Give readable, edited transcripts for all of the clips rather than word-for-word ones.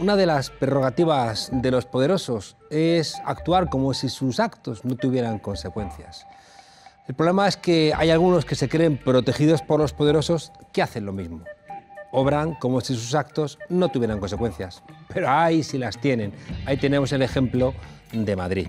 Una de las prerrogativas de los poderosos es actuar como si sus actos no tuvieran consecuencias. El problema es que hay algunos que se creen protegidos por los poderosos que hacen lo mismo. Obran como si sus actos no tuvieran consecuencias. Pero ay, si las tienen. Ahí tenemos el ejemplo de Madrid.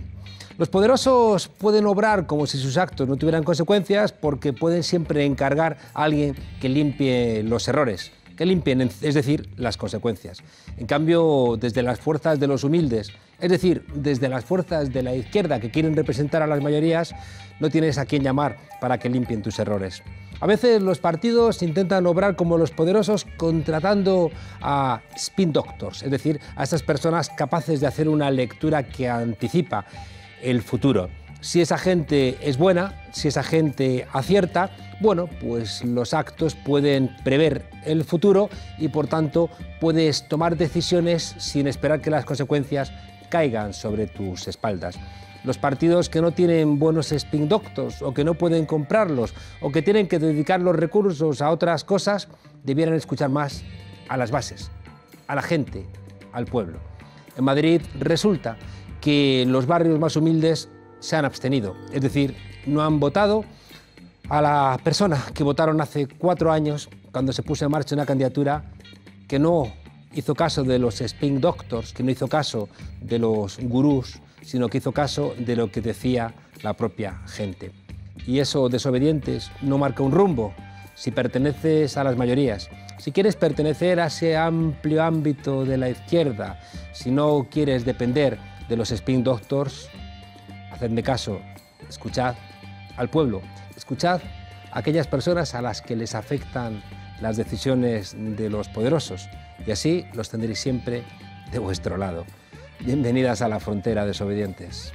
Los poderosos pueden obrar como si sus actos no tuvieran consecuencias porque pueden siempre encargar a alguien que limpie los errores, que limpien, es decir, las consecuencias. En cambio, desde las fuerzas de los humildes, es decir, desde las fuerzas de la izquierda que quieren representar a las mayorías, no tienes a quién llamar para que limpien tus errores. A veces los partidos intentan obrar como los poderosos contratando a spin doctors, es decir, a esas personas capaces de hacer una lectura que anticipa el futuro. Si esa gente es buena, si esa gente acierta, bueno, pues los actos pueden prever el futuro y por tanto puedes tomar decisiones sin esperar que las consecuencias caigan sobre tus espaldas. Los partidos que no tienen buenos spin doctors o que no pueden comprarlos o que tienen que dedicar los recursos a otras cosas, debieran escuchar más a las bases, a la gente, al pueblo. En Madrid resulta que los barrios más humildes se han abstenido, es decir, no han votado a la persona que votaron hace 4 años cuando se puso en marcha una candidatura que no hizo caso de los spin doctors, que no hizo caso de los gurús, sino que hizo caso de lo que decía la propia gente. Y eso, desobedientes, no marca un rumbo. Si perteneces a las mayorías, si quieres pertenecer a ese amplio ámbito de la izquierda, si no quieres depender de los spin doctors, hacedme caso, escuchad al pueblo, escuchad a aquellas personas a las que les afectan las decisiones de los poderosos y así los tendréis siempre de vuestro lado. Bienvenidas a la frontera, desobedientes.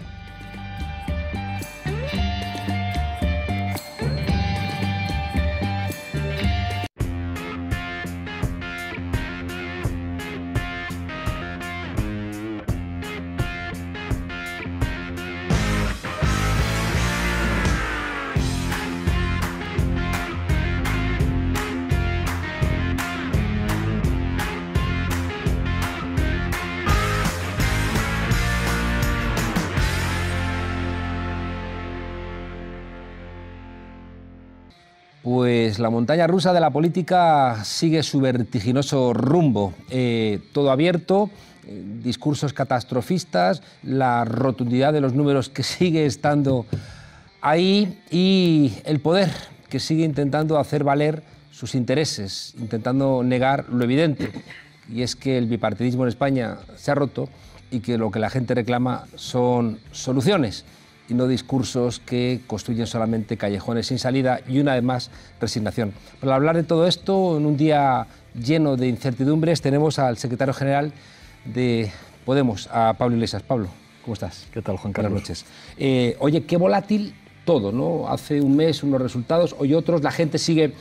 Pues la montaña rusa de la política sigue su vertiginoso rumbo, todo abierto, discursos catastrofistas, la rotundidad de los números que sigue estando ahí y el poder que sigue intentando hacer valer sus intereses, intentando negar lo evidente, y es que el bipartidismo en España se ha roto y que lo que la gente reclama son soluciones y no discursos que construyen solamente callejones sin salida y una vez más resignación. Para hablar de todo esto, en un día lleno de incertidumbres, tenemos al secretario general de Podemos, a Pablo Iglesias. Pablo, ¿cómo estás? ¿Qué tal, Juan Carlos? Buenas noches. Oye, qué volátil todo, ¿no? Hace un mes unos resultados, hoy otros, la gente sigue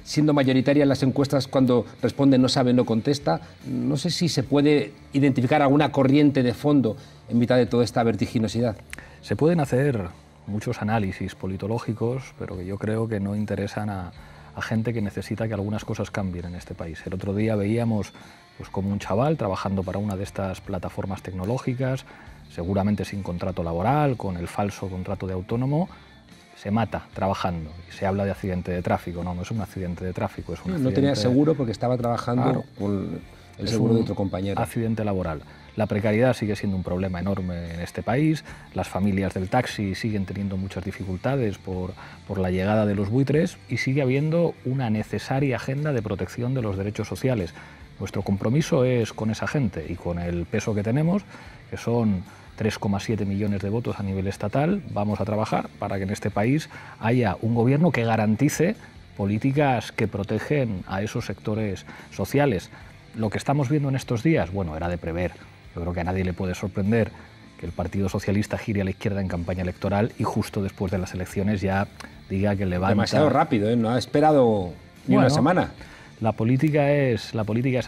siendo mayoritaria en las encuestas cuando responde no sabe, no contesta. No sé si se puede identificar alguna corriente de fondo en mitad de toda esta vertiginosidad. Se pueden hacer muchos análisis politológicos, pero que yo creo que no interesan a gente que necesita que algunas cosas cambien en este país. El otro día veíamos pues, como un chaval trabajando para una de estas plataformas tecnológicas, seguramente sin contrato laboral, con el falso contrato de autónomo, se mata trabajando. Y se habla de accidente de tráfico. No, no es un accidente de tráfico, es un accidente... No tenía seguro porque estaba trabajando con el seguro de otro compañero. Accidente laboral. La precariedad sigue siendo un problema enorme en este país, las familias del taxi siguen teniendo muchas dificultades por la llegada de los buitres y sigue habiendo una necesaria agenda de protección de los derechos sociales. Nuestro compromiso es con esa gente y con el peso que tenemos, que son 3,7 millones de votos a nivel estatal, vamos a trabajar para que en este país haya un gobierno que garantice políticas que protegen a esos sectores sociales. Lo que estamos viendo en estos días, bueno, era de prever. Yo creo que a nadie le puede sorprender que el Partido Socialista gire a la izquierda en campaña electoral y justo después de las elecciones ya diga que levanta... Demasiado rápido, ¿eh? No ha esperado ni una semana. La política es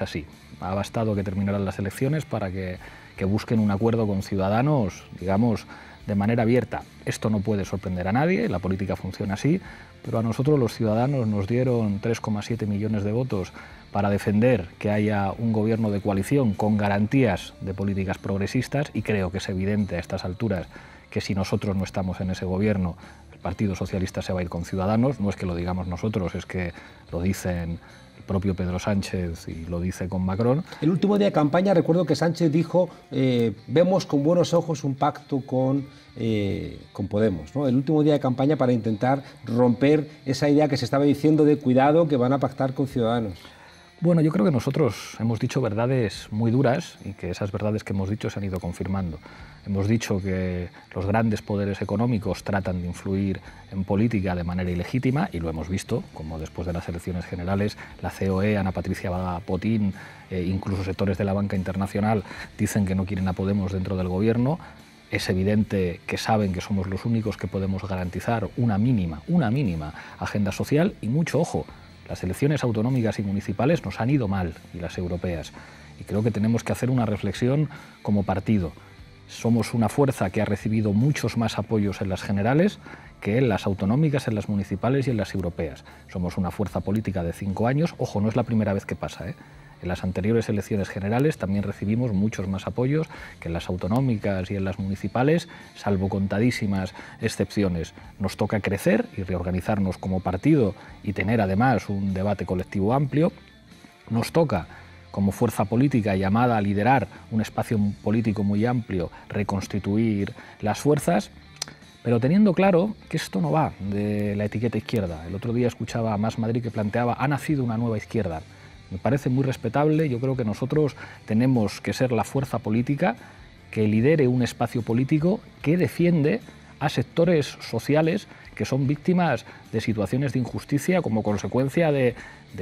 así. Ha bastado que terminaran las elecciones para que busquen un acuerdo con Ciudadanos, digamos, de manera abierta. Esto no puede sorprender a nadie, la política funciona así, pero a nosotros los ciudadanos nos dieron 3,7 millones de votos para defender que haya un gobierno de coalición con garantías de políticas progresistas, y creo que es evidente a estas alturas que si nosotros no estamos en ese gobierno, el Partido Socialista se va a ir con Ciudadanos. No es que lo digamos nosotros, es que lo dicen el propio Pedro Sánchez y lo dice con Macron. El último día de campaña recuerdo que Sánchez dijo vemos con buenos ojos un pacto con Podemos, ¿no? El último día de campaña para intentar romper esa idea que se estaba diciendo de cuidado que van a pactar con Ciudadanos. Bueno, yo creo que nosotros hemos dicho verdades muy duras y que esas verdades que hemos dicho se han ido confirmando. Hemos dicho que los grandes poderes económicos tratan de influir en política de manera ilegítima, y lo hemos visto, como después de las elecciones generales, la COE, Ana Patricia Potín, incluso sectores de la banca internacional dicen que no quieren a Podemos dentro del gobierno. Es evidente que saben que somos los únicos que podemos garantizar una mínima agenda social, y mucho ojo. Las elecciones autonómicas y municipales nos han ido mal, y las europeas, y creo que tenemos que hacer una reflexión como partido. Somos una fuerza que ha recibido muchos más apoyos en las generales que en las autonómicas, en las municipales y en las europeas. Somos una fuerza política de 5 años, ojo, no es la primera vez que pasa, ¿eh? En las anteriores elecciones generales también recibimos muchos más apoyos que en las autonómicas y en las municipales, salvo contadísimas excepciones. Nos toca crecer y reorganizarnos como partido y tener además un debate colectivo amplio. Nos toca, como fuerza política llamada a liderar un espacio político muy amplio, reconstituir las fuerzas, pero teniendo claro que esto no va de la etiqueta izquierda. El otro día escuchaba a Más Madrid que planteaba: ha nacido una nueva izquierda. Me parece muy respetable. Yo creo que nosotros tenemos que ser la fuerza política que lidere un espacio político que defiende a sectores sociales que son víctimas de situaciones de injusticia como consecuencia de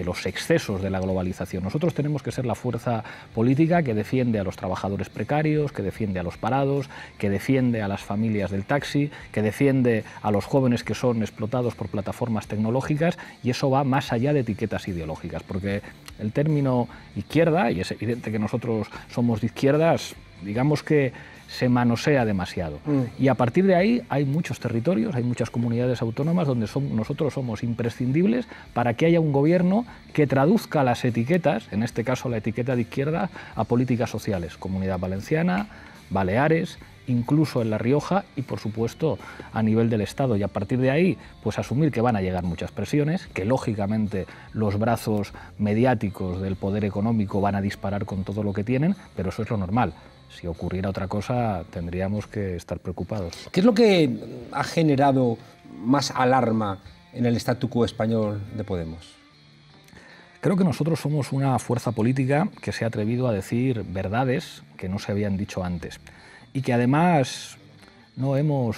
los excesos de la globalización. Nosotros tenemos que ser la fuerza política que defiende a los trabajadores precarios, que defiende a los parados, que defiende a las familias del taxi, que defiende a los jóvenes que son explotados por plataformas tecnológicas, y eso va más allá de etiquetas ideológicas, porque el término izquierda, y es evidente que nosotros somos de izquierdas, digamos que se manosea demasiado. Y a partir de ahí hay muchos territorios, hay muchas comunidades autónomas donde nosotros somos imprescindibles para que haya un gobierno que traduzca las etiquetas, en este caso la etiqueta de izquierda, a políticas sociales. Comunidad Valenciana, Baleares, incluso en La Rioja y, por supuesto, a nivel del Estado. Y a partir de ahí, pues asumir que van a llegar muchas presiones, que lógicamente los brazos mediáticos del poder económico van a disparar con todo lo que tienen, pero eso es lo normal. Si ocurriera otra cosa, tendríamos que estar preocupados. ¿Qué es lo que ha generado más alarma en el statu quo español de Podemos? Creo que nosotros somos una fuerza política que se ha atrevido a decir verdades que no se habían dicho antes, y que además no hemos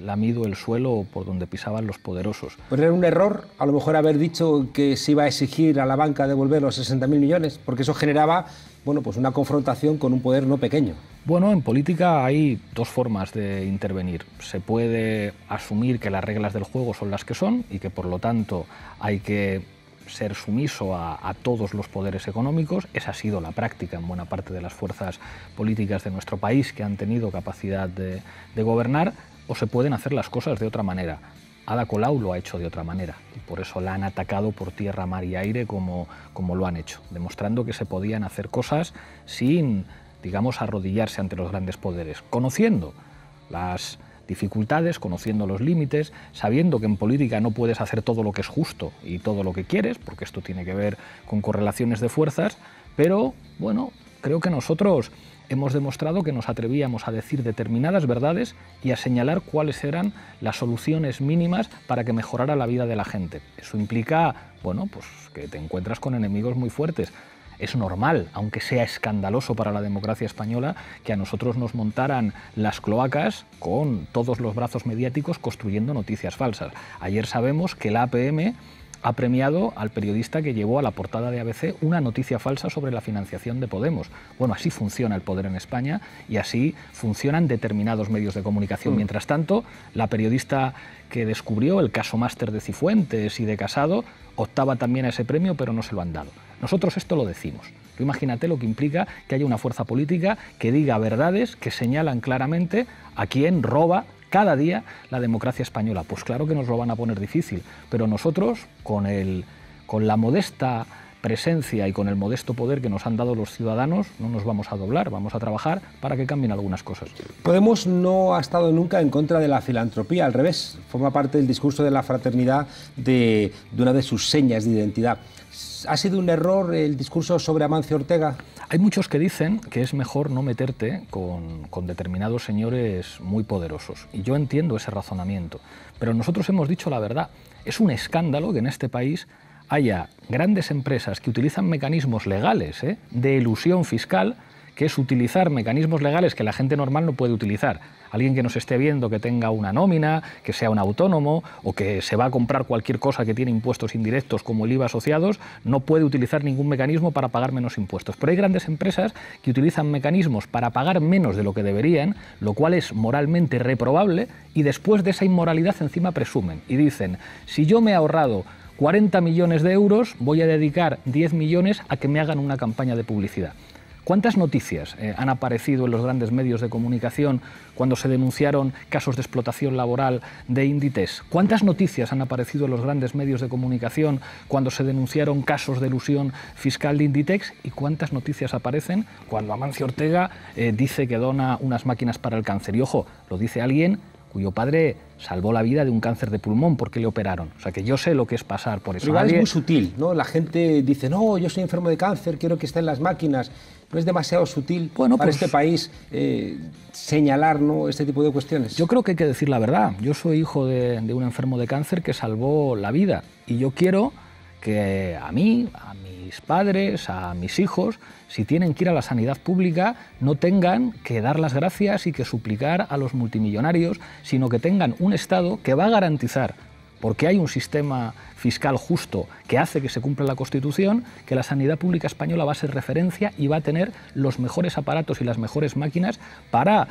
lamido el suelo por donde pisaban los poderosos. ¿Pero era un error a lo mejor haber dicho que se iba a exigir a la banca devolver los 60.000 millones? Porque eso generaba, bueno, pues una confrontación con un poder no pequeño. Bueno, en política hay dos formas de intervenir. Se puede asumir que las reglas del juego son las que son y que por lo tanto hay que ser sumiso a todos los poderes económicos. Esa ha sido la práctica en buena parte de las fuerzas políticas de nuestro país que han tenido capacidad de gobernar, o se pueden hacer las cosas de otra manera. Ada Colau lo ha hecho de otra manera y por eso la han atacado por tierra, mar y aire como lo han hecho, demostrando que se podían hacer cosas sin, digamos, arrodillarse ante los grandes poderes, conociendo las dificultades, conociendo los límites, sabiendo que en política no puedes hacer todo lo que es justo y todo lo que quieres, porque esto tiene que ver con correlaciones de fuerzas, pero bueno, creo que nosotros hemos demostrado que nos atrevíamos a decir determinadas verdades y a señalar cuáles eran las soluciones mínimas para que mejorara la vida de la gente. Eso implica, bueno, pues que te encuentras con enemigos muy fuertes. Es normal, aunque sea escandaloso para la democracia española, que a nosotros nos montaran las cloacas con todos los brazos mediáticos construyendo noticias falsas. Ayer sabemos que la APM ha premiado al periodista que llevó a la portada de ABC una noticia falsa sobre la financiación de Podemos. Bueno, así funciona el poder en España y así funcionan determinados medios de comunicación. Mientras tanto, la periodista que descubrió el caso máster de Cifuentes y de Casado optaba también a ese premio, pero no se lo han dado. Nosotros esto lo decimos Tú imagínate lo que implica que haya una fuerza política que diga verdades que señalan claramente a quién roba cada día la democracia española. Pues claro que nos lo van a poner difícil, pero nosotros, con la modesta presencia y con el modesto poder que nos han dado los ciudadanos, no nos vamos a doblar, vamos a trabajar para que cambien algunas cosas. Podemos no ha estado nunca en contra de la filantropía, al revés, forma parte del discurso de la fraternidad de una de sus señas de identidad. ¿Ha sido un error el discurso sobre Amancio Ortega? Hay muchos que dicen que es mejor no meterte con determinados señores muy poderosos, y yo entiendo ese razonamiento, pero nosotros hemos dicho la verdad. Es un escándalo que en este país haya grandes empresas que utilizan mecanismos legales de elusión fiscal, que es utilizar mecanismos legales que la gente normal no puede utilizar. Alguien que nos esté viendo, que tenga una nómina, que sea un autónomo o que se va a comprar cualquier cosa que tiene impuestos indirectos como el IVA asociados, no puede utilizar ningún mecanismo para pagar menos impuestos. Pero hay grandes empresas que utilizan mecanismos para pagar menos de lo que deberían, lo cual es moralmente reprobable, y después de esa inmoralidad encima presumen y dicen: si yo me he ahorrado 40 millones de euros, voy a dedicar 10 millones a que me hagan una campaña de publicidad. ¿Cuántas noticias han aparecido en los grandes medios de comunicación cuando se denunciaron casos de explotación laboral de Inditex? ¿Cuántas noticias han aparecido en los grandes medios de comunicación cuando se denunciaron casos de elusión fiscal de Inditex? ¿Y cuántas noticias aparecen cuando Amancio Ortega dice que dona unas máquinas para el cáncer? Y ojo, lo dice alguien cuyo padre salvó la vida de un cáncer de pulmón porque le operaron. O sea, que yo sé lo que es pasar por eso. Pero igual es muy sutil, ¿no? La gente dice: no, yo soy enfermo de cáncer, quiero que estén las máquinas. ¿No es demasiado sutil para este país señalar, ¿no?, este tipo de cuestiones? Yo creo que hay que decir la verdad. Yo soy hijo de un enfermo de cáncer que salvó la vida, y yo quiero que a mí, a mis padres, a mis hijos, si tienen que ir a la sanidad pública, no tengan que dar las gracias y que suplicar a los multimillonarios, sino que tengan un Estado que va a garantizar, porque hay un sistema fiscal justo que hace que se cumpla la Constitución, que la sanidad pública española va a ser referencia y va a tener los mejores aparatos y las mejores máquinas para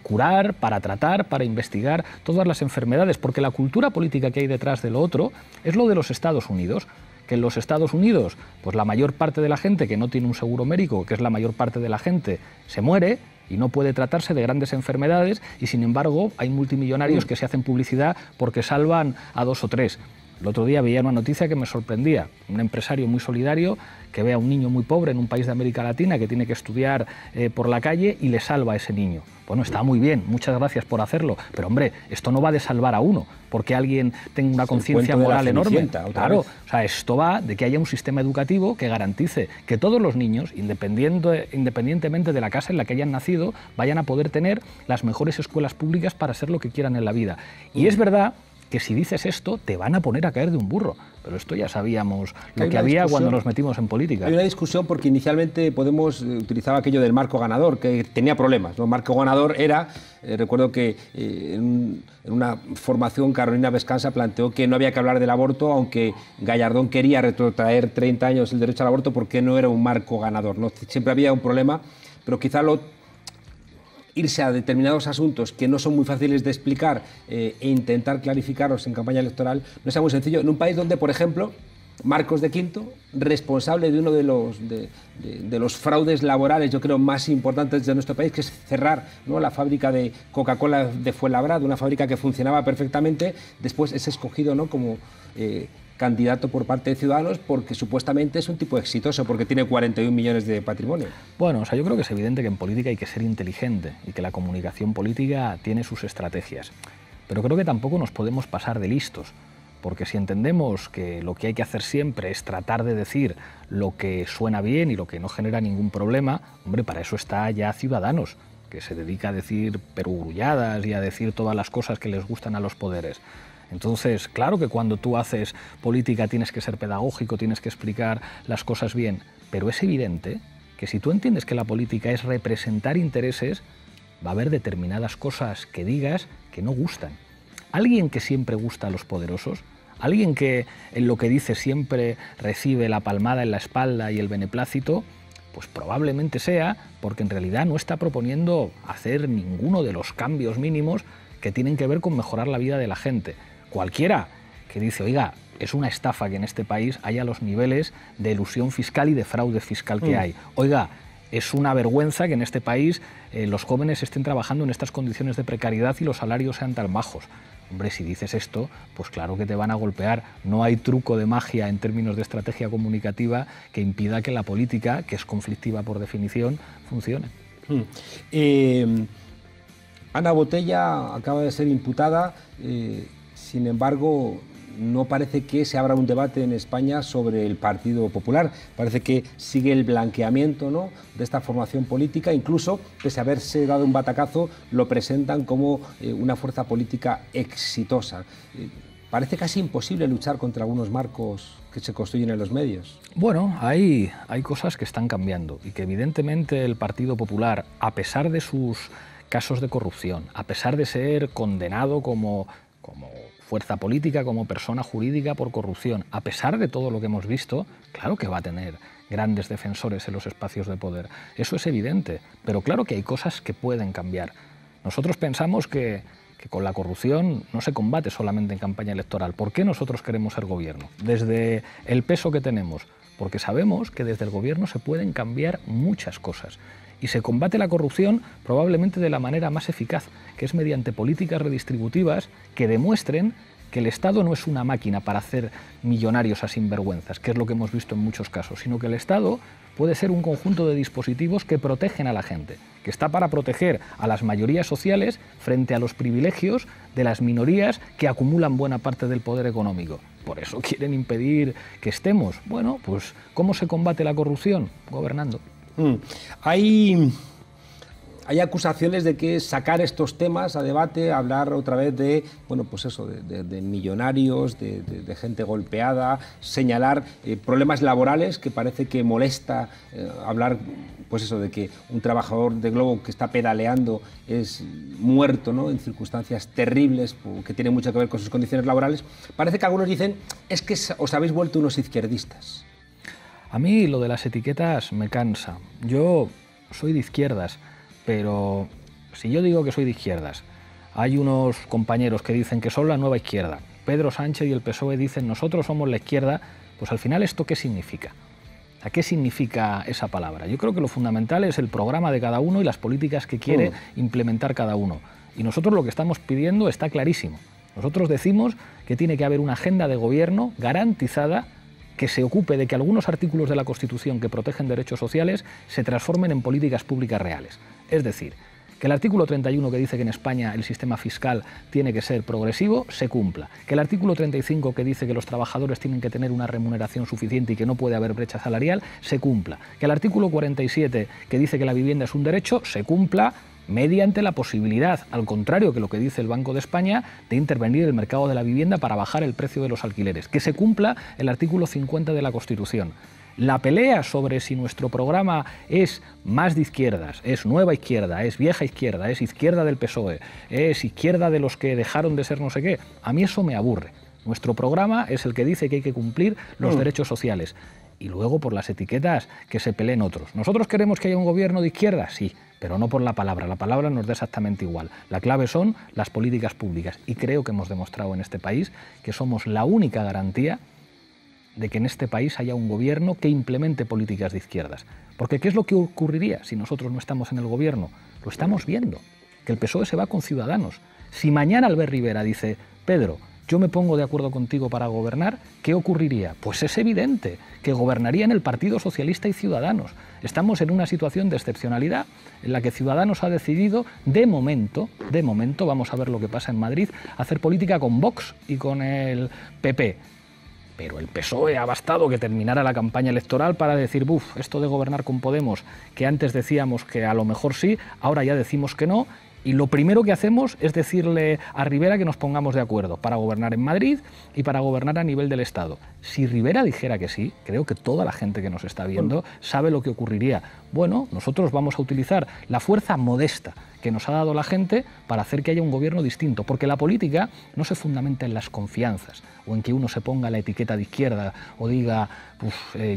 curar, para tratar, para investigar todas las enfermedades, porque la cultura política que hay detrás de lo otro es lo de los Estados Unidos. Que en los Estados Unidos, pues la mayor parte de la gente que no tiene un seguro médico, que es la mayor parte de la gente, se muere y no puede tratarse de grandes enfermedades, y sin embargo hay multimillonarios que se hacen publicidad porque salvan a 2 o 3. El otro día veía una noticia que me sorprendía. Un empresario muy solidario que ve a un niño muy pobre en un país de América Latina que tiene que estudiar por la calle y le salva a ese niño. Bueno, está muy bien, muchas gracias por hacerlo, pero hombre, esto no va de salvar a uno, porque alguien tenga una conciencia moral enorme. Claro, o sea, esto va de que haya un sistema educativo que garantice que todos los niños, independientemente de la casa en la que hayan nacido, vayan a poder tener las mejores escuelas públicas para ser lo que quieran en la vida. Y es verdad que si dices esto te van a poner a caer de un burro, pero esto ya sabíamos lo que había cuando nos metimos en política. Hay una discusión porque inicialmente Podemos utilizaba aquello del marco ganador, que tenía problemas, ¿no? El marco ganador era, recuerdo que en una formación Carolina Vescanza planteó que no había que hablar del aborto, aunque Gallardón quería retrotraer 30 años el derecho al aborto porque no era un marco ganador, ¿no? Siempre había un problema, pero quizá irse a determinados asuntos que no son muy fáciles de explicar e intentar clarificarlos en campaña electoral no sea muy sencillo. En un país donde, por ejemplo, Marcos de Quinto, responsable de uno de los fraudes laborales, yo creo, más importantes de nuestro país, que es cerrar, ¿no?, la fábrica de Coca-Cola de Fuenlabrada, una fábrica que funcionaba perfectamente, después es escogido, ¿no?, como candidato por parte de Ciudadanos porque supuestamente es un tipo exitoso, porque tiene 41 millones de patrimonio. Bueno, o sea, yo creo que es evidente que en política hay que ser inteligente y que la comunicación política tiene sus estrategias. Pero creo que tampoco nos podemos pasar de listos, porque si entendemos que lo que hay que hacer siempre es tratar de decir lo que suena bien y lo que no genera ningún problema, hombre, para eso está ya Ciudadanos, que se dedica a decir perogrulladas y a decir todas las cosas que les gustan a los poderes. Entonces, claro que cuando tú haces política tienes que ser pedagógico, tienes que explicar las cosas bien, pero es evidente que si tú entiendes que la política es representar intereses, va a haber determinadas cosas que digas que no gustan. Alguien que siempre gusta a los poderosos, alguien que en lo que dice siempre recibe la palmada en la espalda y el beneplácito, pues probablemente sea porque en realidad no está proponiendo hacer ninguno de los cambios mínimos que tienen que ver con mejorar la vida de la gente. Cualquiera que dice, oiga, es una estafa que en este país haya los niveles de elusión fiscal y de fraude fiscal que hay. Oiga, es una vergüenza que en este país los jóvenes estén trabajando en estas condiciones de precariedad y los salarios sean tan bajos. Hombre, si dices esto, pues claro que te van a golpear. No hay truco de magia en términos de estrategia comunicativa que impida que la política, que es conflictiva por definición, funcione. Ana Botella acaba de ser imputada, sin embargo, no parece que se abra un debate en España sobre el Partido Popular. Parece que sigue el blanqueamiento, ¿no?, de esta formación política. Incluso, pese a haberse dado un batacazo, lo presentan como una fuerza política exitosa. Parece casi imposible luchar contra algunos marcos que se construyen en los medios. Bueno, hay cosas que están cambiando y que evidentemente el Partido Popular, a pesar de sus casos de corrupción, a pesar de ser condenado como fuerza política, como persona jurídica por corrupción, a pesar de todo lo que hemos visto, claro que va a tener grandes defensores en los espacios de poder. Eso es evidente, pero claro que hay cosas que pueden cambiar. Nosotros pensamos que con la corrupción no se combate solamente en campaña electoral. ¿Por qué nosotros queremos ser gobierno? Desde el peso que tenemos, porque sabemos que desde el gobierno se pueden cambiar muchas cosas. Y se combate la corrupción probablemente de la manera más eficaz, que es mediante políticas redistributivas que demuestren que el Estado no es una máquina para hacer millonarios a sinvergüenzas, que es lo que hemos visto en muchos casos, sino que el Estado puede ser un conjunto de dispositivos que protegen a la gente, que está para proteger a las mayorías sociales frente a los privilegios de las minorías que acumulan buena parte del poder económico. Por eso quieren impedir que estemos. Bueno, pues ¿cómo se combate la corrupción? Gobernando. Hay acusaciones de que sacar estos temas a debate, hablar otra vez de, bueno, pues eso, de millonarios, de gente golpeada, señalar problemas laborales, que parece que molesta hablar, pues eso, de que un trabajador de Globo que está pedaleando es muerto, ¿no?, en circunstancias terribles, que tiene mucho que ver con sus condiciones laborales. Parece que algunos dicen, es que os habéis vuelto unos izquierdistas. A mí lo de las etiquetas me cansa. Yo soy de izquierdas, pero si yo digo que soy de izquierdas, hay unos compañeros que dicen que son la nueva izquierda, Pedro Sánchez y el PSOE dicen nosotros somos la izquierda, pues al final ¿esto qué significa? ¿A qué significa esa palabra? Yo creo que lo fundamental es el programa de cada uno y las políticas que quiere implementar cada uno. Y nosotros lo que estamos pidiendo está clarísimo. Nosotros decimos que tiene que haber una agenda de gobierno garantizada que se ocupe de que algunos artículos de la Constitución que protegen derechos sociales se transformen en políticas públicas reales. Es decir, que el artículo 31 que dice que en España el sistema fiscal tiene que ser progresivo, se cumpla. Que el artículo 35 que dice que los trabajadores tienen que tener una remuneración suficiente y que no puede haber brecha salarial, se cumpla. Que el artículo 47 que dice que la vivienda es un derecho, se cumpla mediante la posibilidad, al contrario que lo que dice el Banco de España, de intervenir en el mercado de la vivienda para bajar el precio de los alquileres. Que se cumpla el artículo 50 de la Constitución. La pelea sobre si nuestro programa es más de izquierdas, es nueva izquierda, es vieja izquierda, es izquierda del PSOE, es izquierda de los que dejaron de ser no sé qué, a mí eso me aburre. Nuestro programa es el que dice que hay que cumplir los derechos sociales. Y luego por las etiquetas que se peleen otros. ¿Nosotros queremos que haya un gobierno de izquierda? Sí, pero no por la palabra nos da exactamente igual. La clave son las políticas públicas y creo que hemos demostrado en este país que somos la única garantía de que en este país haya un gobierno que implemente políticas de izquierdas. Porque ¿qué es lo que ocurriría si nosotros no estamos en el gobierno? Lo estamos viendo, que el PSOE se va con Ciudadanos. Si mañana Albert Rivera dice, Pedro, yo me pongo de acuerdo contigo para gobernar, ¿qué ocurriría? Pues es evidente que gobernarían el Partido Socialista y Ciudadanos. Estamos en una situación de excepcionalidad en la que Ciudadanos ha decidido, de momento, vamos a ver lo que pasa en Madrid, hacer política con Vox y con el PP. Pero el PSOE ha bastado que terminara la campaña electoral para decir, buf, esto de gobernar con Podemos, que antes decíamos que a lo mejor sí, ahora ya decimos que no, y lo primero que hacemos es decirle a Rivera que nos pongamos de acuerdo para gobernar en Madrid y para gobernar a nivel del Estado. Si Rivera dijera que sí, creo que toda la gente que nos está viendo sabe lo que ocurriría. Bueno, nosotros vamos a utilizar la fuerza modesta que nos ha dado la gente para hacer que haya un gobierno distinto, porque la política no se fundamenta en las confianzas o en que uno se ponga la etiqueta de izquierda o diga,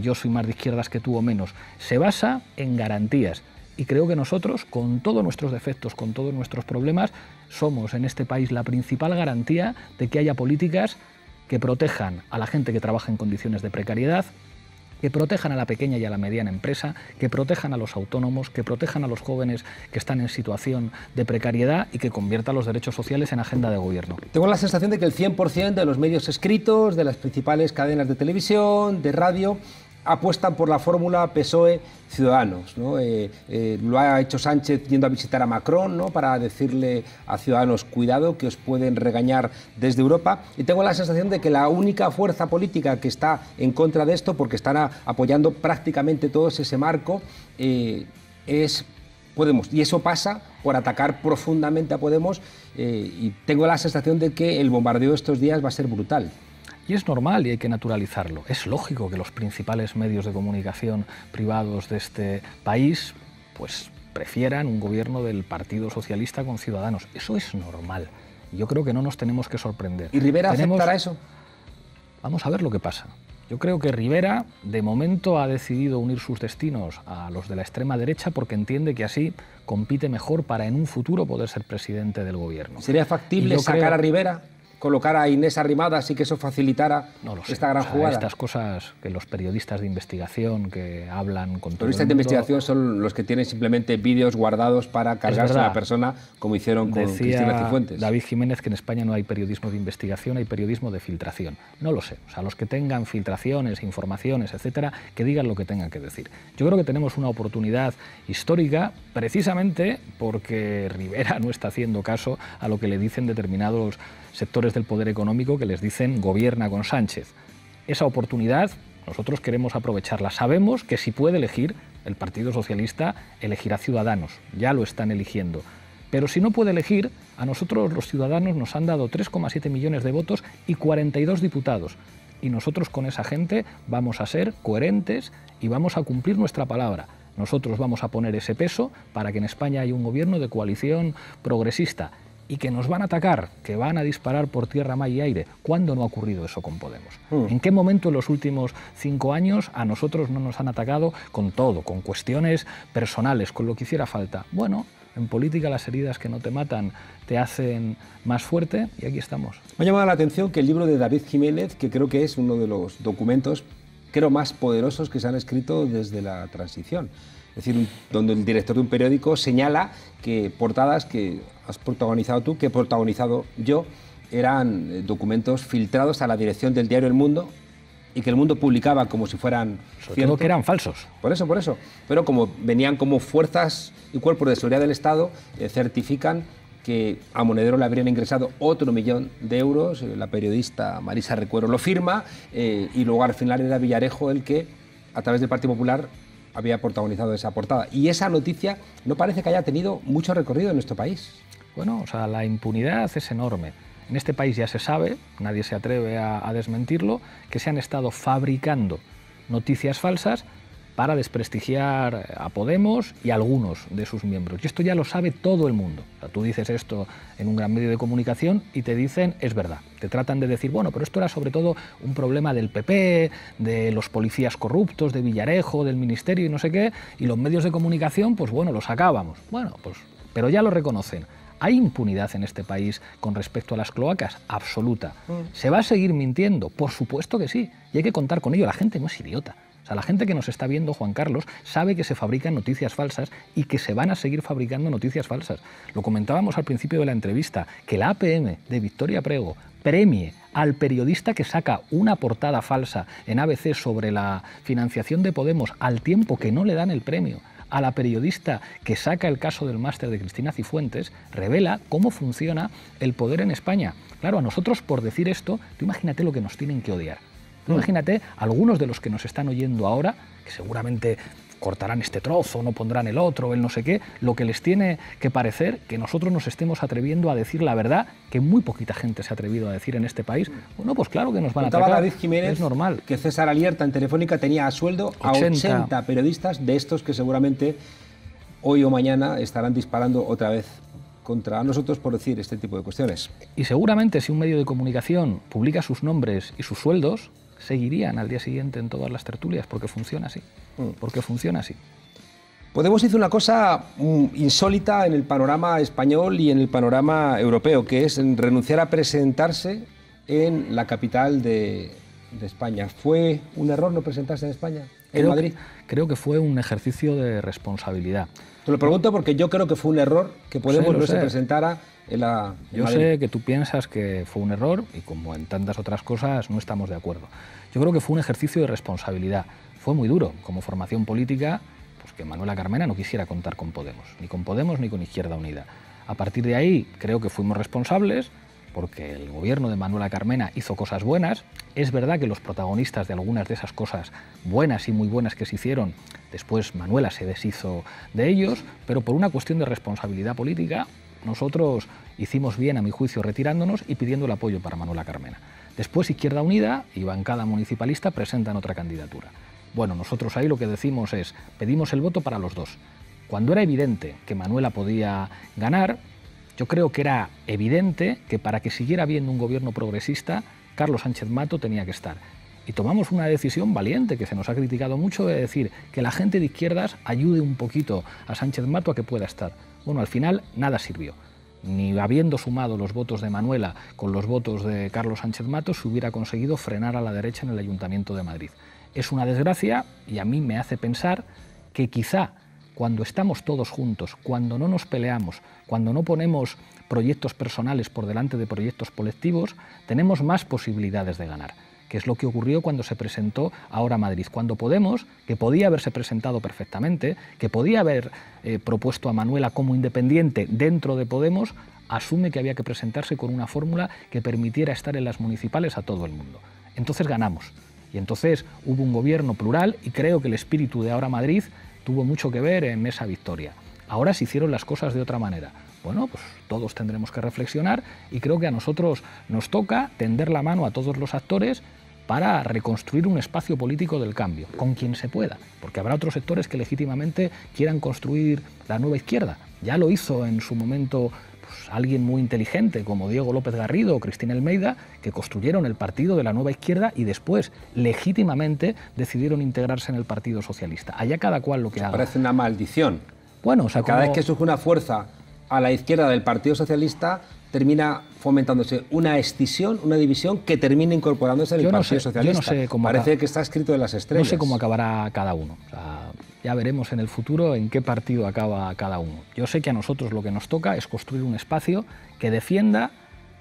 yo soy más de izquierdas que tú o menos. Se basa en garantías. Y creo que nosotros, con todos nuestros defectos, con todos nuestros problemas, somos en este país la principal garantía de que haya políticas que protejan a la gente que trabaja en condiciones de precariedad, que protejan a la pequeña y a la mediana empresa, que protejan a los autónomos, que protejan a los jóvenes que están en situación de precariedad y que conviertan los derechos sociales en agenda de gobierno. Tengo la sensación de que el 100% de los medios escritos, de las principales cadenas de televisión, de radio, apuestan por la fórmula PSOE-Ciudadanos, ¿no? Lo ha hecho Sánchez yendo a visitar a Macron, ¿no?, para decirle a Ciudadanos, cuidado, que os pueden regañar desde Europa. Y tengo la sensación de que la única fuerza política que está en contra de esto, porque están apoyando prácticamente todos ese marco, es Podemos. Y eso pasa por atacar profundamente a Podemos, y tengo la sensación de que el bombardeo estos días va a ser brutal. Y es normal y hay que naturalizarlo. Es lógico que los principales medios de comunicación privados de este país pues, prefieran un gobierno del Partido Socialista con Ciudadanos. Eso es normal. Yo creo que no nos tenemos que sorprender. ¿Y Rivera aceptará eso? Vamos a ver lo que pasa. Yo creo que Rivera, de momento, ha decidido unir sus destinos a los de la extrema derecha porque entiende que así compite mejor para en un futuro poder ser presidente del gobierno. ¿Sería factible sacar a Rivera? ¿Colocar a Inés Arrimadas y que eso facilitara esta gran jugada? Estas cosas que los periodistas de investigación que hablan con todo el mundo... Periodistas de investigación son los que tienen simplemente vídeos guardados para cargarse a la persona, como hicieron con Cristina Cifuentes. David Jiménez que en España no hay periodismo de investigación, hay periodismo de filtración. No lo sé. O sea, los que tengan filtraciones, informaciones, etcétera, que digan lo que tengan que decir. Yo creo que tenemos una oportunidad histórica precisamente porque Rivera no está haciendo caso a lo que le dicen determinados sectores del poder económico que les dicen gobierna con Sánchez. Esa oportunidad nosotros queremos aprovecharla. Sabemos que si puede elegir, el Partido Socialista elegirá Ciudadanos, ya lo están eligiendo. Pero si no puede elegir, a nosotros los ciudadanos nos han dado 3,7 millones de votos y 42 diputados. Y nosotros con esa gente vamos a ser coherentes y vamos a cumplir nuestra palabra. Nosotros vamos a poner ese peso para que en España haya un gobierno de coalición progresista. Y que nos van a atacar, que van a disparar por tierra, mar y aire. ¿Cuándo no ha ocurrido eso con Podemos? ¿En qué momento en los últimos 5 años a nosotros no nos han atacado con todo, con cuestiones personales, con lo que hiciera falta? Bueno, en política las heridas que no te matan te hacen más fuerte y aquí estamos. Me ha llamado la atención que el libro de David Jiménez, que creo que es uno de los documentos más poderosos que se han escrito desde la transición. Es decir, donde el director de un periódico señala que portadas que has protagonizado tú, que he protagonizado yo, eran documentos filtrados a la dirección del diario El Mundo y que El Mundo publicaba como si fueran ciertos. Sobre todo que eran falsos. Por eso. Pero como venían como fuerzas y cuerpos de seguridad del Estado, certifican que a Monedero le habrían ingresado otro 1 millón de euros. La periodista Marisa Recuero lo firma y luego al final era Villarejo el que, a través del Partido Popular, había protagonizado esa portada. Y esa noticia no parece que haya tenido mucho recorrido en nuestro país. Bueno, o sea, la impunidad es enorme. En este país ya se sabe, nadie se atreve a desmentirlo, que se han estado fabricando noticias falsas para desprestigiar a Podemos y a algunos de sus miembros. Y esto ya lo sabe todo el mundo. O sea, tú dices esto en un gran medio de comunicación y te dicen, es verdad. Te tratan de decir, bueno, pero esto era sobre todo un problema del PP, de los policías corruptos, de Villarejo, del ministerio y no sé qué, y los medios de comunicación, pues bueno, lo sacábamos. Bueno, pues, pero ya lo reconocen. ¿Hay impunidad en este país con respecto a las cloacas? Absoluta. ¿Se va a seguir mintiendo? Por supuesto que sí. Y hay que contar con ello. La gente no es idiota. O sea, la gente que nos está viendo, Juan Carlos, sabe que se fabrican noticias falsas y que se van a seguir fabricando noticias falsas. Lo comentábamos al principio de la entrevista, que la APM de Victoria Prego premie al periodista que saca una portada falsa en ABC sobre la financiación de Podemos al tiempo que no le dan el premio a la periodista que saca el caso del máster de Cristina Cifuentes, revela cómo funciona el poder en España. Claro, a nosotros por decir esto, tú imagínate lo que nos tienen que odiar. Imagínate, algunos de los que nos están oyendo ahora, que seguramente cortarán este trozo, no pondrán el otro, el no sé qué, lo que les tiene que parecer que nosotros nos estemos atreviendo a decir la verdad que muy poquita gente se ha atrevido a decir en este país. Bueno, pues claro que nos van a atacar. David Jiménez, es normal. Que César Alierta en Telefónica tenía a sueldo a 80 periodistas de estos que seguramente hoy o mañana estarán disparando otra vez contra nosotros por decir este tipo de cuestiones. Y seguramente si un medio de comunicación publica sus nombres y sus sueldos, seguirían al día siguiente en todas las tertulias, porque funciona así. Porque funciona así. Podemos hizo una cosa insólita en el panorama español y en el panorama europeo, que es renunciar a presentarse en la capital de España. ¿Fue un error no presentarse en España, en Madrid? Creo que fue un ejercicio de responsabilidad. Te lo pregunto porque yo creo que fue un error que Podemos no se presentara en Madrid. Yo sé que tú piensas que fue un error y como en tantas otras cosas no estamos de acuerdo. Yo creo que fue un ejercicio de responsabilidad. Fue muy duro como formación política, pues que Manuela Carmena no quisiera contar con Podemos ni con Izquierda Unida. A partir de ahí creo que fuimos responsables porque el gobierno de Manuela Carmena hizo cosas buenas. Es verdad que los protagonistas de algunas de esas cosas buenas y muy buenas que se hicieron, después Manuela se deshizo de ellos, pero por una cuestión de responsabilidad política, nosotros hicimos bien, a mi juicio, retirándonos y pidiendo el apoyo para Manuela Carmena. Después Izquierda Unida y bancada municipalista presentan otra candidatura. Bueno, nosotros ahí lo que decimos es, pedimos el voto para los dos. Cuando era evidente que Manuela podía ganar, yo creo que era evidente que para que siguiera habiendo un gobierno progresista, Carlos Sánchez Mato tenía que estar. Y tomamos una decisión valiente, que se nos ha criticado mucho, de decir que la gente de izquierdas ayude un poquito a Sánchez Mato a que pueda estar. Bueno, al final nada sirvió. Ni habiendo sumado los votos de Manuela con los votos de Carlos Sánchez Mato se hubiera conseguido frenar a la derecha en el Ayuntamiento de Madrid. Es una desgracia y a mí me hace pensar que quizá cuando estamos todos juntos, cuando no nos peleamos, cuando no ponemos proyectos personales por delante de proyectos colectivos, tenemos más posibilidades de ganar, que es lo que ocurrió cuando se presentó ahora Madrid. Cuando Podemos, que podía haberse presentado perfectamente, que podía haber propuesto a Manuela como independiente dentro de Podemos, asume que había que presentarse con una fórmula que permitiera estar en las municipales a todo el mundo. Entonces ganamos. Y entonces hubo un gobierno plural y creo que el espíritu de ahora Madrid tuvo mucho que ver en esa victoria. Ahora se hicieron las cosas de otra manera. Bueno, pues todos tendremos que reflexionar y creo que a nosotros nos toca tender la mano a todos los actores para reconstruir un espacio político del cambio, con quien se pueda, porque habrá otros sectores que legítimamente quieran construir la nueva izquierda. Ya lo hizo en su momento pues, alguien muy inteligente como Diego López Garrido o Cristina Almeida, que construyeron el partido de la nueva izquierda y después legítimamente decidieron integrarse en el Partido Socialista. Allá cada cual lo que haga. Parece una maldición. Bueno, o sea, cada vez que surge una fuerza a la izquierda del Partido Socialista, termina fomentándose una escisión, una división que termina incorporándose en el Partido Socialista. Yo no sé cómo parece que está escrito en las estrellas. No sé cómo acabará cada uno. O sea, ya veremos en el futuro en qué partido acaba cada uno. Yo sé que a nosotros lo que nos toca es construir un espacio que defienda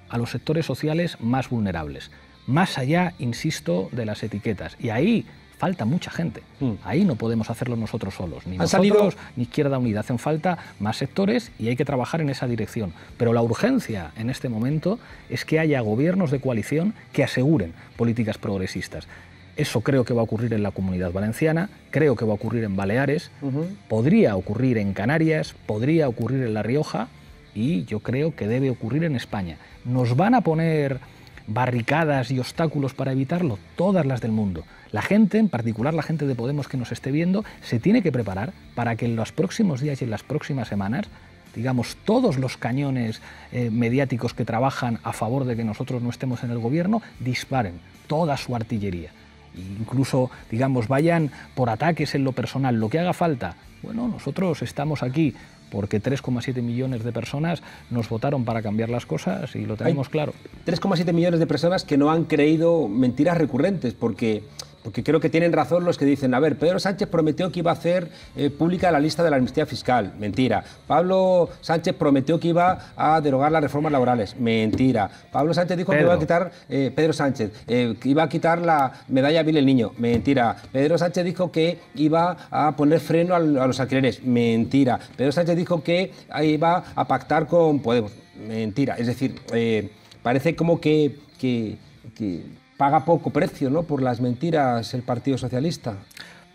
a los sectores sociales más vulnerables. Más allá, insisto, de las etiquetas. Y ahí falta mucha gente. Ahí no podemos hacerlo nosotros solos. Ni nosotros, ni Izquierda Unida. Hacen falta más sectores y hay que trabajar en esa dirección. Pero la urgencia en este momento es que haya gobiernos de coalición que aseguren políticas progresistas. Eso creo que va a ocurrir en la Comunidad Valenciana, creo que va a ocurrir en Baleares, podría ocurrir en Canarias, podría ocurrir en La Rioja y yo creo que debe ocurrir en España. ¿Nos van a poner barricadas y obstáculos para evitarlo? Todas las del mundo. La gente, en particular la gente de Podemos que nos esté viendo, se tiene que preparar para que en los próximos días y en las próximas semanas, digamos, todos los cañones mediáticos que trabajan a favor de que nosotros no estemos en el gobierno, disparen toda su artillería. Incluso, digamos, vayan por ataques en lo personal, lo que haga falta. Bueno, nosotros estamos aquí porque 3,7 millones de personas nos votaron para cambiar las cosas y lo tenemos claro. 3,7 millones de personas que no han creído mentiras recurrentes, porque creo que tienen razón los que dicen, a ver, Pedro Sánchez prometió que iba a hacer pública la lista de la amnistía fiscal, mentira. Pablo Sánchez prometió que iba a derogar las reformas laborales, mentira. Pablo Sánchez dijo que iba a quitar, Pedro Sánchez, que iba a quitar la medalla Vil el Niño, mentira. Pedro Sánchez dijo que iba a poner freno a los alquileres, mentira. Pedro Sánchez dijo que iba a pactar con Podemos, mentira. Es decir, parece como que paga poco precio, ¿no?, por las mentiras el Partido Socialista.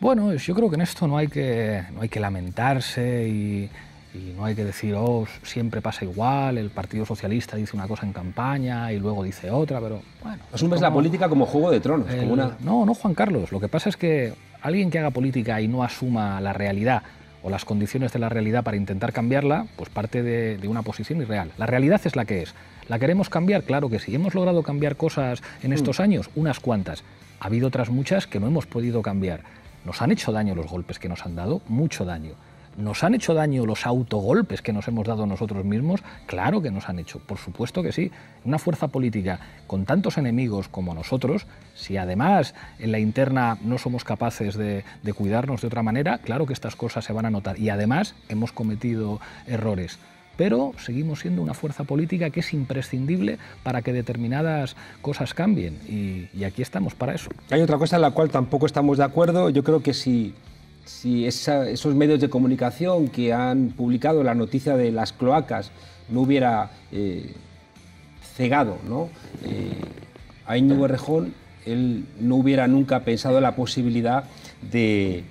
Bueno, yo creo que en esto no hay que lamentarse y no hay que decir, oh, siempre pasa igual, el Partido Socialista dice una cosa en campaña y luego dice otra, pero bueno... Asumes la política como Juego de Tronos, como una... No, Juan Carlos, lo que pasa es que alguien que haga política y no asuma la realidad o las condiciones de la realidad para intentar cambiarla, pues parte de una posición irreal. La realidad es la que es. ¿La queremos cambiar? Claro que sí. ¿Hemos logrado cambiar cosas en estos años? Unas cuantas. Ha habido otras muchas que no hemos podido cambiar. Nos han hecho daño los golpes que nos han dado, mucho daño. ¿Nos han hecho daño los autogolpes que nos hemos dado nosotros mismos? Claro que nos han hecho, por supuesto que sí. Una fuerza política con tantos enemigos como nosotros, si además en la interna no somos capaces de cuidarnos de otra manera, claro que estas cosas se van a notar. Y además hemos cometido errores. Pero seguimos siendo una fuerza política que es imprescindible para que determinadas cosas cambien. Y aquí estamos para eso. Hay otra cosa en la cual tampoco estamos de acuerdo. Yo creo que si esos medios de comunicación que han publicado la noticia de las cloacas no hubiera cegado, ¿no?, a Íñigo Errejón, él no hubiera nunca pensado en la posibilidad de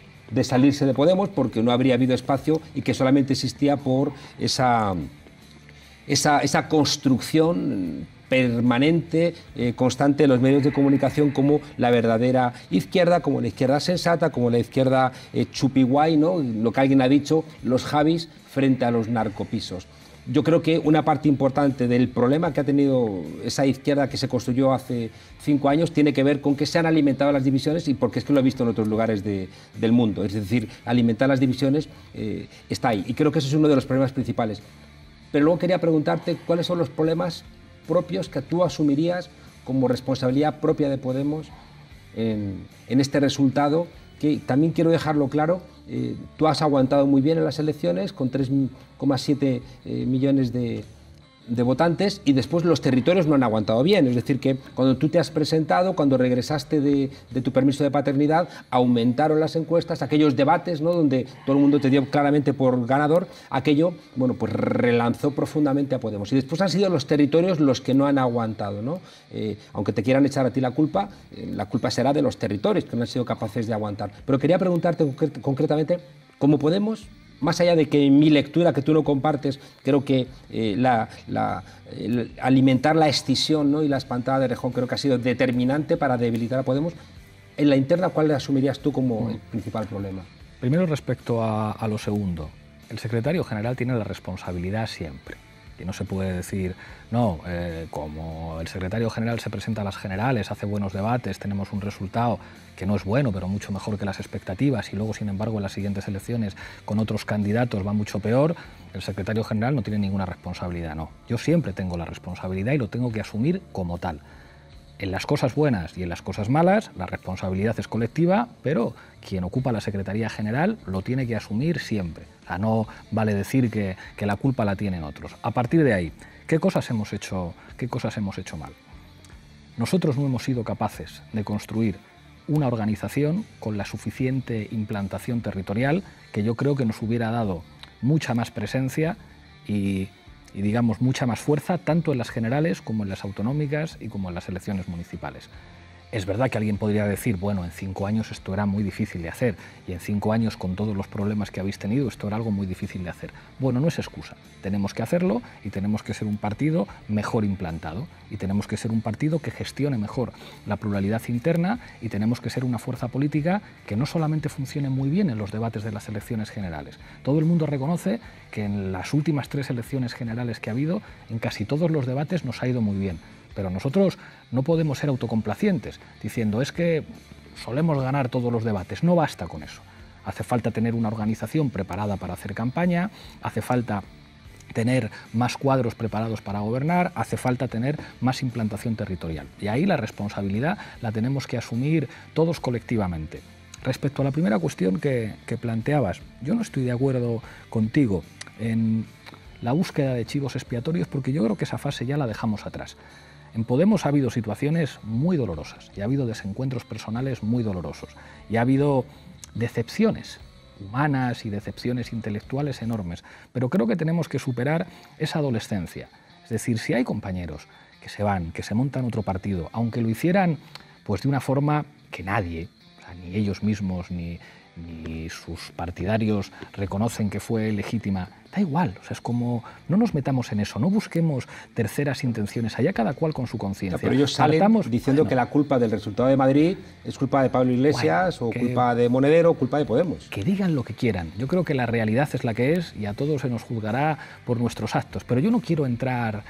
salirse de Podemos, porque no habría habido espacio y que solamente existía por esa construcción permanente, constante de los medios de comunicación como la verdadera izquierda, como la izquierda sensata, como la izquierda chupiguay, ¿no?, lo que alguien ha dicho, los Javis frente a los narcopisos. Yo creo que una parte importante del problema que ha tenido esa izquierda que se construyó hace 5 años tiene que ver con que se han alimentado las divisiones, y porque es que lo he visto en otros lugares del mundo. Es decir, alimentar las divisiones está ahí. Y creo que ese es uno de los problemas principales. Pero luego quería preguntarte cuáles son los problemas propios que tú asumirías como responsabilidad propia de Podemos en este resultado, que también quiero dejarlo claro. Tú has aguantado muy bien en las elecciones con 3,7 millones de votantes, y después los territorios no han aguantado bien. Es decir, que cuando tú te has presentado, cuando regresaste de tu permiso de paternidad, aumentaron las encuestas, aquellos debates, ¿no?, donde todo el mundo te dio claramente por ganador, aquello, bueno, pues relanzó profundamente a Podemos. Y después han sido los territorios los que no han aguantado, ¿no? Aunque te quieran echar a ti la culpa será de los territorios que no han sido capaces de aguantar. Pero quería preguntarte concretamente, ¿cómo Podemos, más allá de que en mi lectura, que tú no compartes, creo que alimentar la escisión, ¿no?, y la espantada de Errejón creo que ha sido determinante para debilitar a Podemos, en la interna, ¿cuál le asumirías tú como el principal problema? Primero, respecto a lo segundo, el secretario general tiene la responsabilidad siempre. Y no se puede decir, no, como el secretario general se presenta a las generales, hace buenos debates, tenemos un resultado que no es bueno, pero mucho mejor que las expectativas, y luego, sin embargo, en las siguientes elecciones con otros candidatos va mucho peor, el secretario general no tiene ninguna responsabilidad. No, yo siempre tengo la responsabilidad y lo tengo que asumir como tal. En las cosas buenas y en las cosas malas, la responsabilidad es colectiva, pero quien ocupa la Secretaría General lo tiene que asumir siempre. O sea, no vale decir que la culpa la tienen otros. A partir de ahí, ¿qué cosas hemos hecho mal? Nosotros no hemos sido capaces de construir una organización con la suficiente implantación territorial, que yo creo que nos hubiera dado mucha más presencia y digamos, mucha más fuerza, tanto en las generales como en las autonómicas y como en las elecciones municipales. Es verdad que alguien podría decir, bueno, en 5 años esto era muy difícil de hacer, y en 5 años, con todos los problemas que habéis tenido, esto era algo muy difícil de hacer. Bueno, no es excusa. Tenemos que hacerlo, y tenemos que ser un partido mejor implantado, y tenemos que ser un partido que gestione mejor la pluralidad interna, y tenemos que ser una fuerza política que no solamente funcione muy bien en los debates de las elecciones generales. Todo el mundo reconoce que en las últimas 3 elecciones generales que ha habido, en casi todos los debates nos ha ido muy bien. Pero nosotros no podemos ser autocomplacientes, diciendo, es que solemos ganar todos los debates. No basta con eso. Hace falta tener una organización preparada para hacer campaña, hace falta tener más cuadros preparados para gobernar, hace falta tener más implantación territorial. Y ahí la responsabilidad la tenemos que asumir todos colectivamente. Respecto a la primera cuestión que planteabas, yo no estoy de acuerdo contigo en la búsqueda de chivos expiatorios, porque yo creo que esa fase ya la dejamos atrás. En Podemos ha habido situaciones muy dolorosas, y ha habido desencuentros personales muy dolorosos, y ha habido decepciones humanas y decepciones intelectuales enormes, pero creo que tenemos que superar esa adolescencia. Es decir, si hay compañeros que se van, que se montan otro partido, aunque lo hicieran pues de una forma que nadie, o sea, ni ellos mismos ni sus partidarios reconocen que fue legítima, Da igual, o sea, es como, no nos metamos en eso, no busquemos terceras intenciones, allá cada cual con su conciencia. Pero ellos salen diciendo que la culpa del resultado de Madrid es culpa de Pablo Iglesias, o culpa de Monedero, o culpa de Podemos. Que digan lo que quieran, yo creo que la realidad es la que es y a todos se nos juzgará por nuestros actos, pero yo no quiero entrar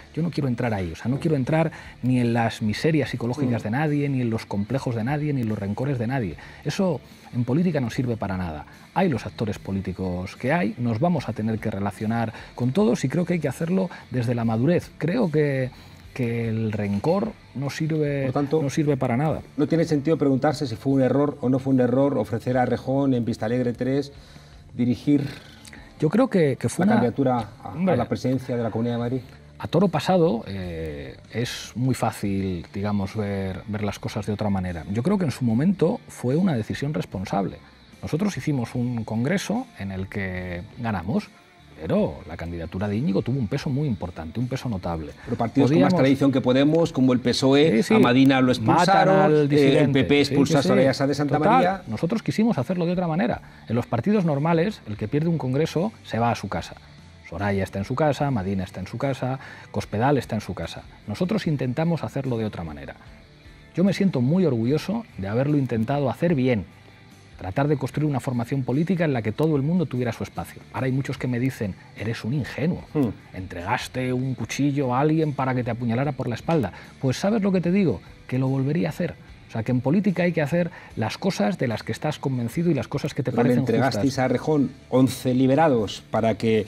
ahí, o sea, no quiero entrar ni en las miserias psicológicas de nadie, ni en los complejos de nadie, ni en los rencores de nadie. Eso en política no sirve para nada. Hay los actores políticos que hay, nos vamos a tener que relacionar con todos y creo que hay que hacerlo desde la madurez. Creo que el rencor no sirve, por tanto, no sirve para nada. No tiene sentido preguntarse si fue un error o no fue un error ofrecer a Errejón en Vistalegre 3 dirigir Yo creo que fue la candidatura a la presidencia de la Comunidad de Madrid. A toro pasado es muy fácil, digamos, ver las cosas de otra manera. Yo creo que en su momento fue una decisión responsable. Nosotros hicimos un congreso en el que ganamos, pero la candidatura de Íñigo tuvo un peso muy importante, un peso notable. Pero partidos con más tradición que Podemos, como el PSOE, a Madina lo expulsaron, el PP expulsó a Soraya Sáenz de Santa María. Nosotros quisimos hacerlo de otra manera. En los partidos normales, el que pierde un congreso se va a su casa. Soraya está en su casa, Madina está en su casa, Cospedal está en su casa. Nosotros intentamos hacerlo de otra manera. Yo me siento muy orgulloso de haberlo intentado hacer bien, tratar de construir una formación política en la que todo el mundo tuviera su espacio. Ahora hay muchos que me dicen, eres un ingenuo, entregaste un cuchillo a alguien para que te apuñalara por la espalda. Pues ¿sabes lo que te digo? Que lo volvería a hacer. O sea, que en política hay que hacer las cosas de las que estás convencido y las cosas que te parecen justas. ¿Le entregasteis a Errejón 11 liberados para que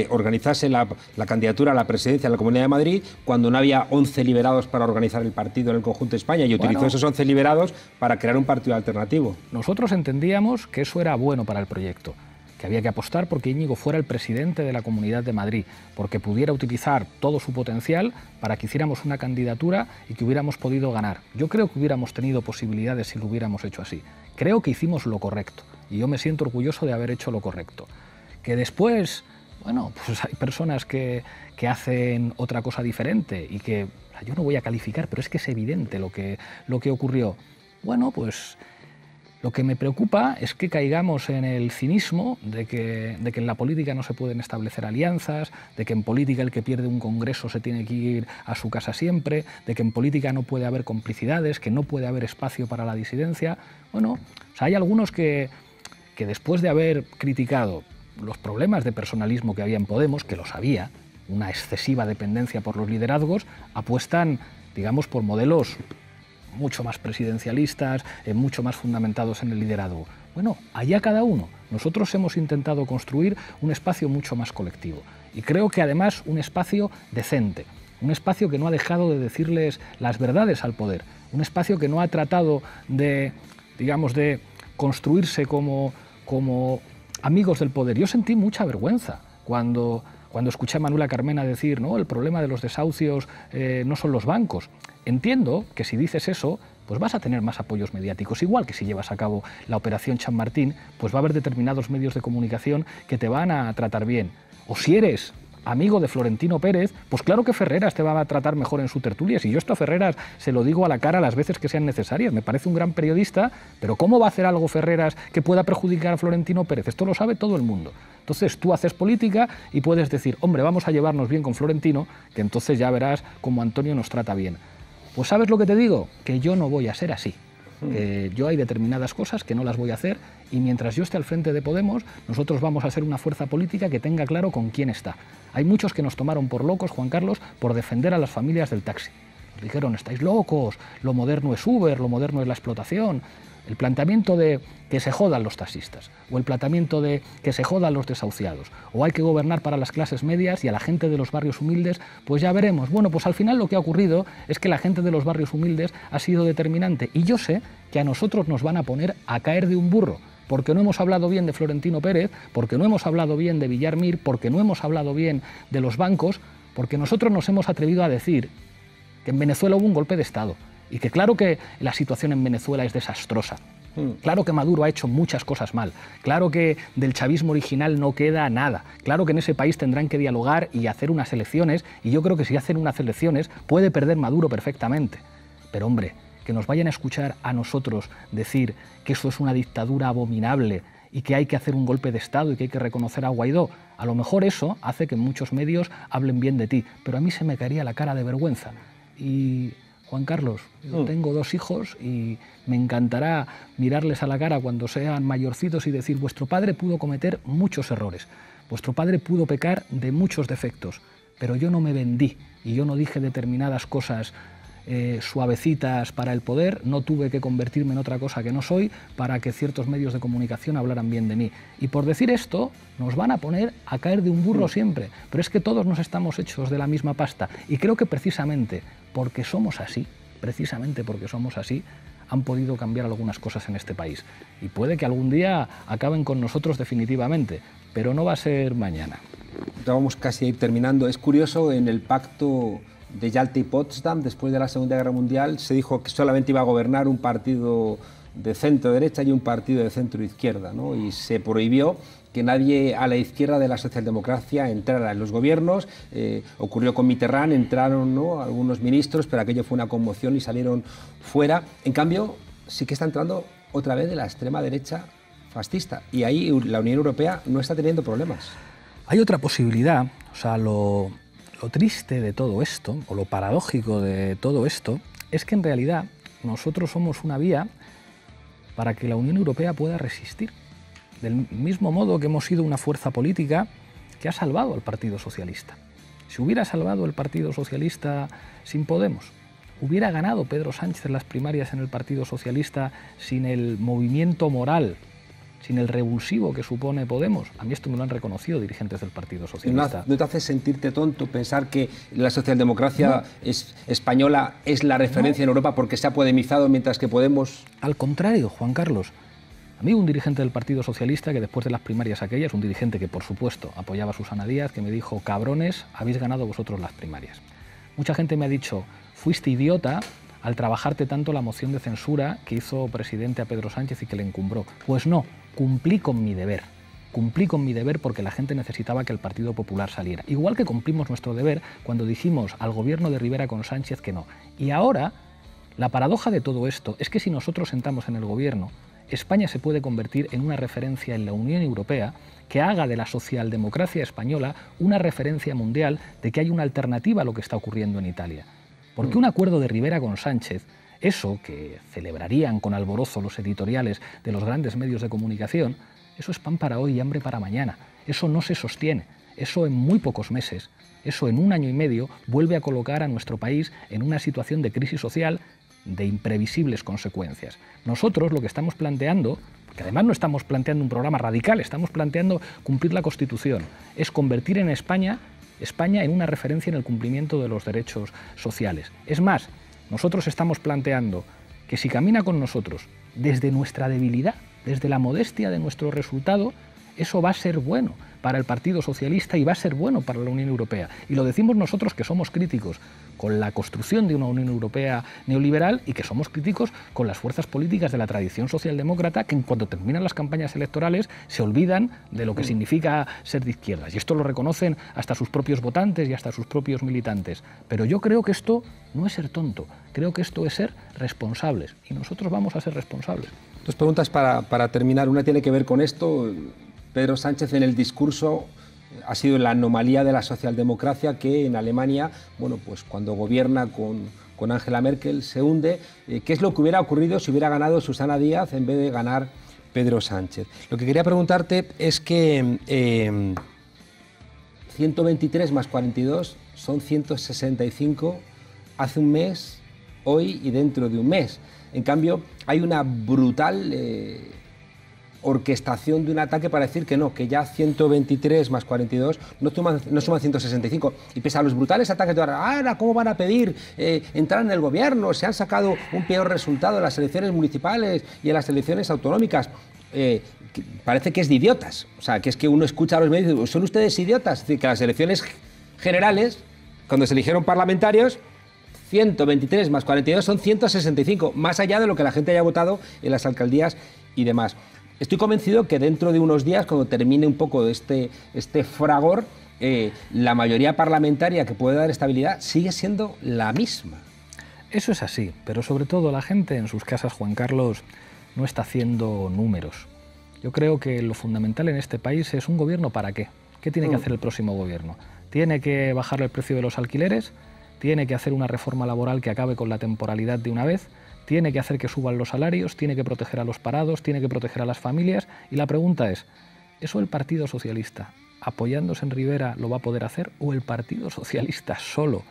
organizase la candidatura a la presidencia de la Comunidad de Madrid cuando no había 11 liberados para organizar el partido en el conjunto de España y utilizó esos 11 liberados para crear un partido alternativo? Nosotros entendíamos que eso era bueno para el proyecto, que había que apostar porque Íñigo fuera el presidente de la Comunidad de Madrid, porque pudiera utilizar todo su potencial para que hiciéramos una candidatura y que hubiéramos podido ganar. Yo creo que hubiéramos tenido posibilidades si lo hubiéramos hecho así. Creo que hicimos lo correcto y yo me siento orgulloso de haber hecho lo correcto. Que después, bueno, pues hay personas que hacen otra cosa diferente y que yo no voy a calificar, pero es que es evidente lo que ocurrió. Bueno, pues lo que me preocupa es que caigamos en el cinismo de que en la política no se pueden establecer alianzas, de que en política el que pierde un congreso se tiene que ir a su casa siempre, de que en política no puede haber complicidades, que no puede haber espacio para la disidencia. Bueno, o sea, hay algunos que después de haber criticado los problemas de personalismo que había en Podemos, que los había, una excesiva dependencia por los liderazgos, apuestan, digamos, por modelos mucho más presidencialistas, mucho más fundamentados en el liderazgo. Bueno, allá cada uno. Nosotros hemos intentado construir un espacio mucho más colectivo y creo que además un espacio decente, un espacio que no ha dejado de decirles las verdades al poder, un espacio que no ha tratado de, digamos, de construirse como amigos del poder. Yo sentí mucha vergüenza cuando escuché a Manuela Carmena decir, no, el problema de los desahucios no son los bancos. Entiendo que si dices eso, pues vas a tener más apoyos mediáticos, igual que si llevas a cabo la operación Chamartín, pues va a haber determinados medios de comunicación que te van a tratar bien. O si eres amigo de Florentino Pérez, pues claro que Ferreras te va a tratar mejor en su tertulia. Si yo esto a Ferreras se lo digo a la cara las veces que sean necesarias, me parece un gran periodista, pero ¿cómo va a hacer algo Ferreras que pueda perjudicar a Florentino Pérez? Esto lo sabe todo el mundo. Entonces tú haces política y puedes decir, hombre, vamos a llevarnos bien con Florentino, que entonces ya verás cómo Antonio nos trata bien. Pues ¿sabes lo que te digo? Que yo no voy a ser así. Yo hay determinadas cosas que no las voy a hacer y mientras yo esté al frente de Podemos, nosotros vamos a ser una fuerza política que tenga claro con quién está. Hay muchos que nos tomaron por locos, Juan Carlos, por defender a las familias del taxi. Nos dijeron, estáis locos, lo moderno es Uber, lo moderno es la explotación. El planteamiento de que se jodan los taxistas, o el planteamiento de que se jodan los desahuciados, o hay que gobernar para las clases medias y a la gente de los barrios humildes, pues ya veremos. Bueno, pues al final lo que ha ocurrido es que la gente de los barrios humildes ha sido determinante y yo sé que a nosotros nos van a poner a caer de un burro, porque no hemos hablado bien de Florentino Pérez, porque no hemos hablado bien de Villar Mir, porque no hemos hablado bien de los bancos, porque nosotros nos hemos atrevido a decir que en Venezuela hubo un golpe de Estado, y que claro que la situación en Venezuela es desastrosa. Claro que Maduro ha hecho muchas cosas mal. Claro que del chavismo original no queda nada. Claro que en ese país tendrán que dialogar y hacer unas elecciones, y yo creo que si hacen unas elecciones puede perder Maduro perfectamente. Pero hombre, que nos vayan a escuchar a nosotros decir que eso es una dictadura abominable y que hay que hacer un golpe de Estado y que hay que reconocer a Guaidó. A lo mejor eso hace que muchos medios hablen bien de ti, pero a mí se me caería la cara de vergüenza. Y Juan Carlos, yo tengo 2 hijos y me encantará mirarles a la cara cuando sean mayorcitos y decir: vuestro padre pudo cometer muchos errores, vuestro padre pudo pecar de muchos defectos, pero yo no me vendí y yo no dije determinadas cosas suavecitas para el poder, no tuve que convertirme en otra cosa que no soy para que ciertos medios de comunicación hablaran bien de mí. Y por decir esto, nos van a poner a caer de un burro siempre, pero es que todos nos estamos hechos de la misma pasta y creo que precisamente porque somos así, han podido cambiar algunas cosas en este país. Y puede que algún día acaben con nosotros definitivamente, pero no va a ser mañana. Ya vamos casi a ir terminando. Es curioso, en el pacto de Yalta y Potsdam, después de la Segunda Guerra Mundial, se dijo que solamente iba a gobernar un partido de centro-derecha y un partido de centro-izquierda, ¿no? Y se prohibió que nadie a la izquierda de la socialdemocracia entrara en los gobiernos. Ocurrió con Mitterrand, entraron, ¿no?, algunos ministros, pero aquello fue una conmoción y salieron fuera. En cambio, sí que está entrando otra vez de la extrema derecha fascista, y ahí la Unión Europea no está teniendo problemas. Hay otra posibilidad, o sea, lo triste de todo esto, o lo paradójico de todo esto, es que en realidad nosotros somos una vía para que la Unión Europea pueda resistir. Del mismo modo que hemos sido una fuerza política que ha salvado al Partido Socialista. Si hubiera salvado el Partido Socialista sin Podemos, hubiera ganado Pedro Sánchez en las primarias en el Partido Socialista sin el movimiento moral, sin el revulsivo que supone Podemos. A mí esto me lo han reconocido dirigentes del Partido Socialista. ¿No te hace sentirte tonto pensar que la socialdemocracia española es la referencia en Europa porque se ha podemizado, mientras que Podemos...? Al contrario, Juan Carlos. A mí un dirigente del Partido Socialista que después de las primarias aquellas, un dirigente que por supuesto apoyaba a Susana Díaz, que me dijo: cabrones, habéis ganado vosotros las primarias. Mucha gente me ha dicho: fuiste idiota al trabajarte tanto la moción de censura que hizo presidente a Pedro Sánchez y que le encumbró. Pues no, cumplí con mi deber. Cumplí con mi deber porque la gente necesitaba que el Partido Popular saliera. Igual que cumplimos nuestro deber cuando dijimos al gobierno de Rivera con Sánchez que no. Y ahora, la paradoja de todo esto es que si nosotros sentamos en el gobierno, España se puede convertir en una referencia en la Unión Europea que haga de la socialdemocracia española una referencia mundial de que hay una alternativa a lo que está ocurriendo en Italia. Porque un acuerdo de Rivera con Sánchez, eso que celebrarían con alborozo los editoriales de los grandes medios de comunicación, eso es pan para hoy y hambre para mañana. Eso no se sostiene. Eso en muy pocos meses, eso en 1 año y medio, vuelve a colocar a nuestro país en una situación de crisis social de imprevisibles consecuencias. Nosotros lo que estamos planteando, que además no estamos planteando un programa radical, estamos planteando cumplir la Constitución, es convertir en España en una referencia en el cumplimiento de los derechos sociales. Es más, nosotros estamos planteando que si camina con nosotros desde nuestra debilidad, desde la modestia de nuestro resultado, eso va a ser bueno para el Partido Socialista y va a ser bueno para la Unión Europea. Y lo decimos nosotros, que somos críticos con la construcción de una Unión Europea neoliberal y que somos críticos con las fuerzas políticas de la tradición socialdemócrata que en cuanto terminan las campañas electorales se olvidan de lo que significa ser de izquierdas. Y esto lo reconocen hasta sus propios votantes y hasta sus propios militantes. Pero yo creo que esto no es ser tonto, creo que esto es ser responsables. Y nosotros vamos a ser responsables. 2 preguntas para terminar. Una tiene que ver con esto. Pedro Sánchez en el discurso ha sido la anomalía de la socialdemocracia que en Alemania, bueno, pues cuando gobierna con Angela Merkel se hunde. ¿Qué es lo que hubiera ocurrido si hubiera ganado Susana Díaz en vez de ganar Pedro Sánchez? Lo que quería preguntarte es que 123 más 42 son 165 hace un mes, hoy y dentro de un mes. En cambio, hay una brutal orquestación de un ataque para decir que no, que ya 123 más 42 no suman 165. Y pese a los brutales ataques de ahora, ¿cómo van a pedir entrar en el gobierno? Se han sacado un peor resultado en las elecciones municipales y en las elecciones autonómicas. Parece que es de idiotas. O sea, que es que uno escucha a los medios y dice: ¿son ustedes idiotas? Es decir, que las elecciones generales, cuando se eligieron parlamentarios, 123 más 42 son 165, más allá de lo que la gente haya votado en las alcaldías y demás. Estoy convencido que dentro de unos días, cuando termine un poco este fragor, la mayoría parlamentaria que puede dar estabilidad sigue siendo la misma. Eso es así, pero sobre todo la gente en sus casas, Juan Carlos, no está haciendo números. Yo creo que lo fundamental en este país es un gobierno para qué. ¿Qué tiene que hacer el próximo gobierno? ¿Tiene que bajar el precio de los alquileres? ¿Tiene que hacer una reforma laboral que acabe con la temporalidad de una vez? ¿Tiene que hacer que suban los salarios? ¿Tiene que proteger a los parados? ¿Tiene que proteger a las familias? Y la pregunta es, ¿eso el Partido Socialista, apoyándose en Rivera, lo va a poder hacer? ¿O el Partido Socialista solo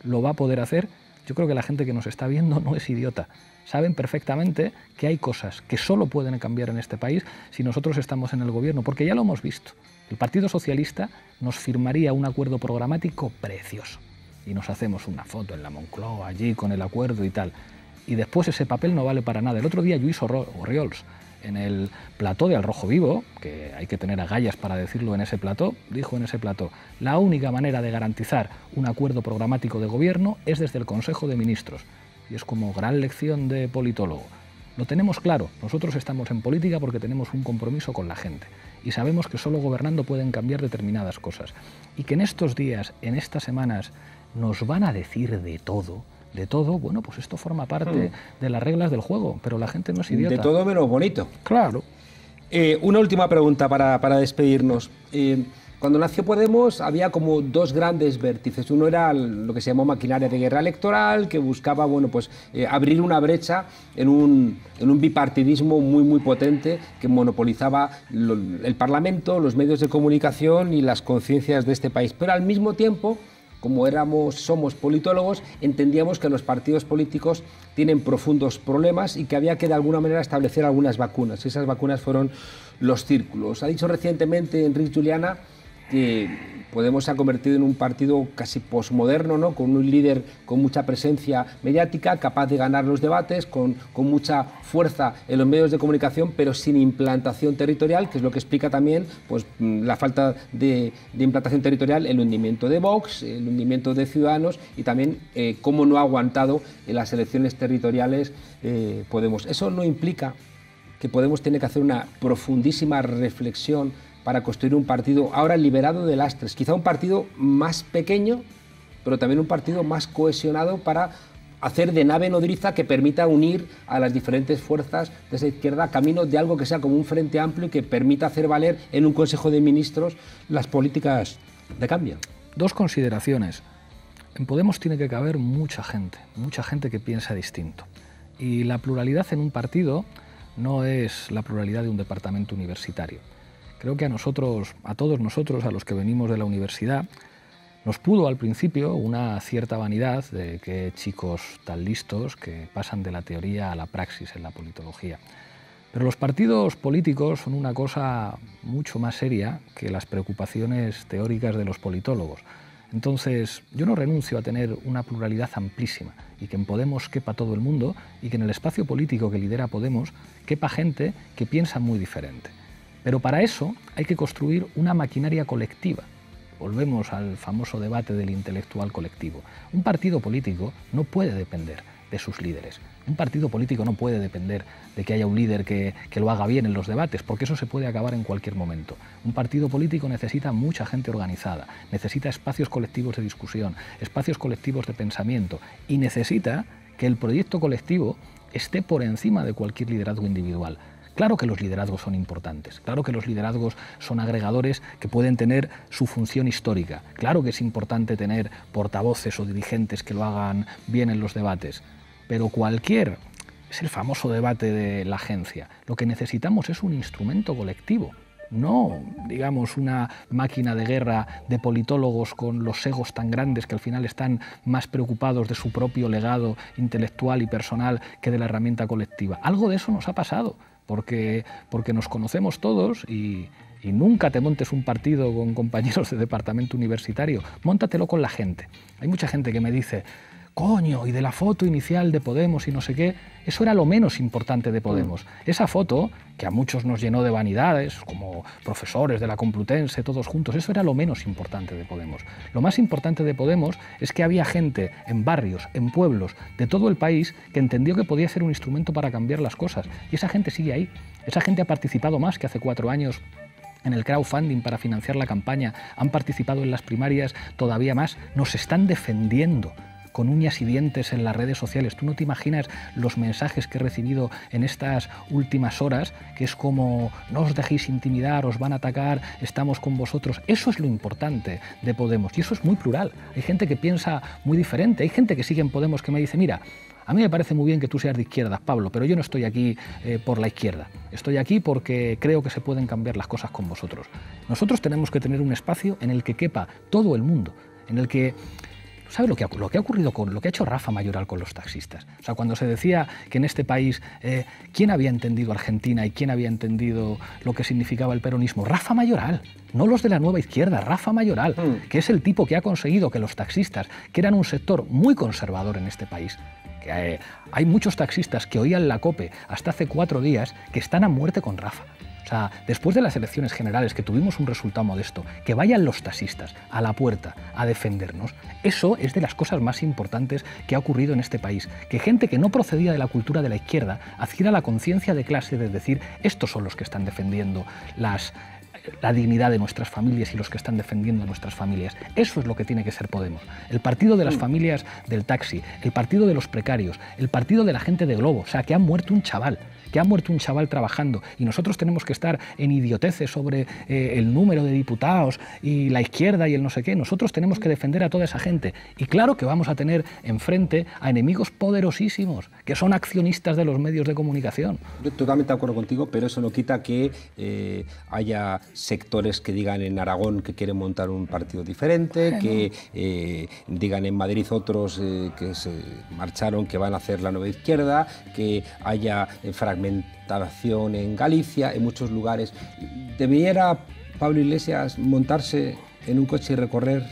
lo va a poder hacer? Yo creo que la gente que nos está viendo no es idiota. Saben perfectamente que hay cosas que solo pueden cambiar en este país si nosotros estamos en el gobierno, porque ya lo hemos visto. El Partido Socialista nos firmaría un acuerdo programático precioso y nos hacemos una foto en la Moncloa allí con el acuerdo y tal. Y después ese papel no vale para nada. El otro día Lluís Orriols, en el plató de Al Rojo Vivo, que hay que tener agallas para decirlo en ese plató, dijo en ese plató: la única manera de garantizar un acuerdo programático de gobierno es desde el Consejo de Ministros. Y es como gran lección de politólogo. Lo tenemos claro, nosotros estamos en política porque tenemos un compromiso con la gente y sabemos que solo gobernando pueden cambiar determinadas cosas. Y que en estos días, en estas semanas, nos van a decir de todo, bueno, pues esto forma parte de las reglas del juego, pero la gente no es idiota. De todo menos bonito. Claro. Una última pregunta para despedirnos. Cuando nació Podemos había como dos grandes vértices. Uno era lo que se llamó maquinaria de guerra electoral, que buscaba, bueno, pues, abrir una brecha en un bipartidismo muy potente que monopolizaba el Parlamento, los medios de comunicación y las conciencias de este país. Pero al mismo tiempo, como somos politólogos, entendíamos que los partidos políticos tienen profundos problemas y que había que de alguna manera establecer algunas vacunas. Y esas vacunas fueron los círculos. Ha dicho recientemente Enric Juliana que Podemos se ha convertido en un partido casi posmoderno, ¿no? Con un líder con mucha presencia mediática, capaz de ganar los debates, con mucha fuerza en los medios de comunicación, pero sin implantación territorial, que es lo que explica también, pues, la falta de implantación territorial, el hundimiento de Vox, el hundimiento de Ciudadanos y también cómo no ha aguantado en las elecciones territoriales Podemos. Eso no implica que Podemos tiene que hacer una profundísima reflexión para construir un partido ahora liberado de lastres, quizá un partido más pequeño, pero también un partido más cohesionado para hacer de nave nodriza que permita unir a las diferentes fuerzas de esa izquierda camino de algo que sea como un frente amplio y que permita hacer valer en un Consejo de Ministros las políticas de cambio. Dos consideraciones. En Podemos tiene que caber mucha gente que piensa distinto. Y la pluralidad en un partido no es la pluralidad de un departamento universitario. Creo que a todos nosotros, a los que venimos de la universidad, nos pudo al principio una cierta vanidad de que chicos tan listos que pasan de la teoría a la praxis en la politología. Pero los partidos políticos son una cosa mucho más seria que las preocupaciones teóricas de los politólogos. Entonces, yo no renuncio a tener una pluralidad amplísima y que en Podemos quepa todo el mundo y que en el espacio político que lidera Podemos quepa gente que piensa muy diferente. Pero para eso hay que construir una maquinaria colectiva. Volvemos al famoso debate del intelectual colectivo. Un partido político no puede depender de sus líderes. Un partido político no puede depender de que haya un líder que lo haga bien en los debates, porque eso se puede acabar en cualquier momento. Un partido político necesita mucha gente organizada, necesita espacios colectivos de discusión, espacios colectivos de pensamiento y necesita que el proyecto colectivo esté por encima de cualquier liderazgo individual. Claro que los liderazgos son importantes, claro que los liderazgos son agregadores que pueden tener su función histórica, claro que es importante tener portavoces o dirigentes que lo hagan bien en los debates, pero es el famoso debate de la agencia. Lo que necesitamos es un instrumento colectivo, no, digamos, una máquina de guerra de politólogos con los egos tan grandes que al final están más preocupados de su propio legado intelectual y personal que de la herramienta colectiva. Algo de eso nos ha pasado. Porque nos conocemos todos y nunca te montes un partido con compañeros de departamento universitario, móntatelo con la gente. Hay mucha gente que me dice, coño, y de la foto inicial de Podemos y no sé qué, eso era lo menos importante de Podemos. Esa foto, que a muchos nos llenó de vanidades, como profesores de la Complutense, todos juntos, eso era lo menos importante de Podemos. Lo más importante de Podemos es que había gente en barrios, en pueblos, de todo el país, que entendió que podía ser un instrumento para cambiar las cosas. Y esa gente sigue ahí. Esa gente ha participado más que hace 4 años en el crowdfunding para financiar la campaña, han participado en las primarias todavía más, nos están defendiendo con uñas y dientes en las redes sociales. Tú no te imaginas los mensajes que he recibido en estas últimas horas, que es como: no os dejéis intimidar, os van a atacar, estamos con vosotros. Eso es lo importante de Podemos, y eso es muy plural. Hay gente que piensa muy diferente, hay gente que sigue en Podemos que me dice: mira, a mí me parece muy bien que tú seas de izquierdas, Pablo, pero yo no estoy aquí por la izquierda. Estoy aquí porque creo que se pueden cambiar las cosas con vosotros. Nosotros tenemos que tener un espacio en el que quepa todo el mundo, en el que... ¿Sabes lo que ha ocurrido con lo que ha hecho Rafa Mayoral con los taxistas? O sea, cuando se decía que en este país, ¿quién había entendido Argentina y quién había entendido lo que significaba el peronismo? Rafa Mayoral, no los de la nueva izquierda, Rafa Mayoral, que es el tipo que ha conseguido que los taxistas, que eran un sector muy conservador en este país, que hay muchos taxistas que oían la COPE hasta hace 4 días, que están a muerte con Rafa. O sea, después de las elecciones generales, que tuvimos un resultado modesto, que vayan los taxistas a la puerta a defendernos, eso es de las cosas más importantes que ha ocurrido en este país. Que gente que no procedía de la cultura de la izquierda adquiera la conciencia de clase de decir: estos son los que están defendiendo la dignidad de nuestras familias y los que están defendiendo a nuestras familias. Eso es lo que tiene que ser Podemos. El partido de las familias del taxi, el partido de los precarios, el partido de la gente de Globo. O sea, que ha muerto un chaval trabajando, y nosotros tenemos que estar en idioteces sobre el número de diputados y la izquierda y el no sé qué. Nosotros tenemos que defender a toda esa gente, y claro que vamos a tener enfrente a enemigos poderosísimos que son accionistas de los medios de comunicación. Yo totalmente de acuerdo contigo, pero eso no quita que haya sectores que digan en Aragón que quieren montar un partido diferente, bueno, que digan en Madrid otros que se marcharon que van a hacer la nueva izquierda, que haya fragmentación en Galicia, en muchos lugares. ¿Debiera Pablo Iglesias montarse en un coche y recorrer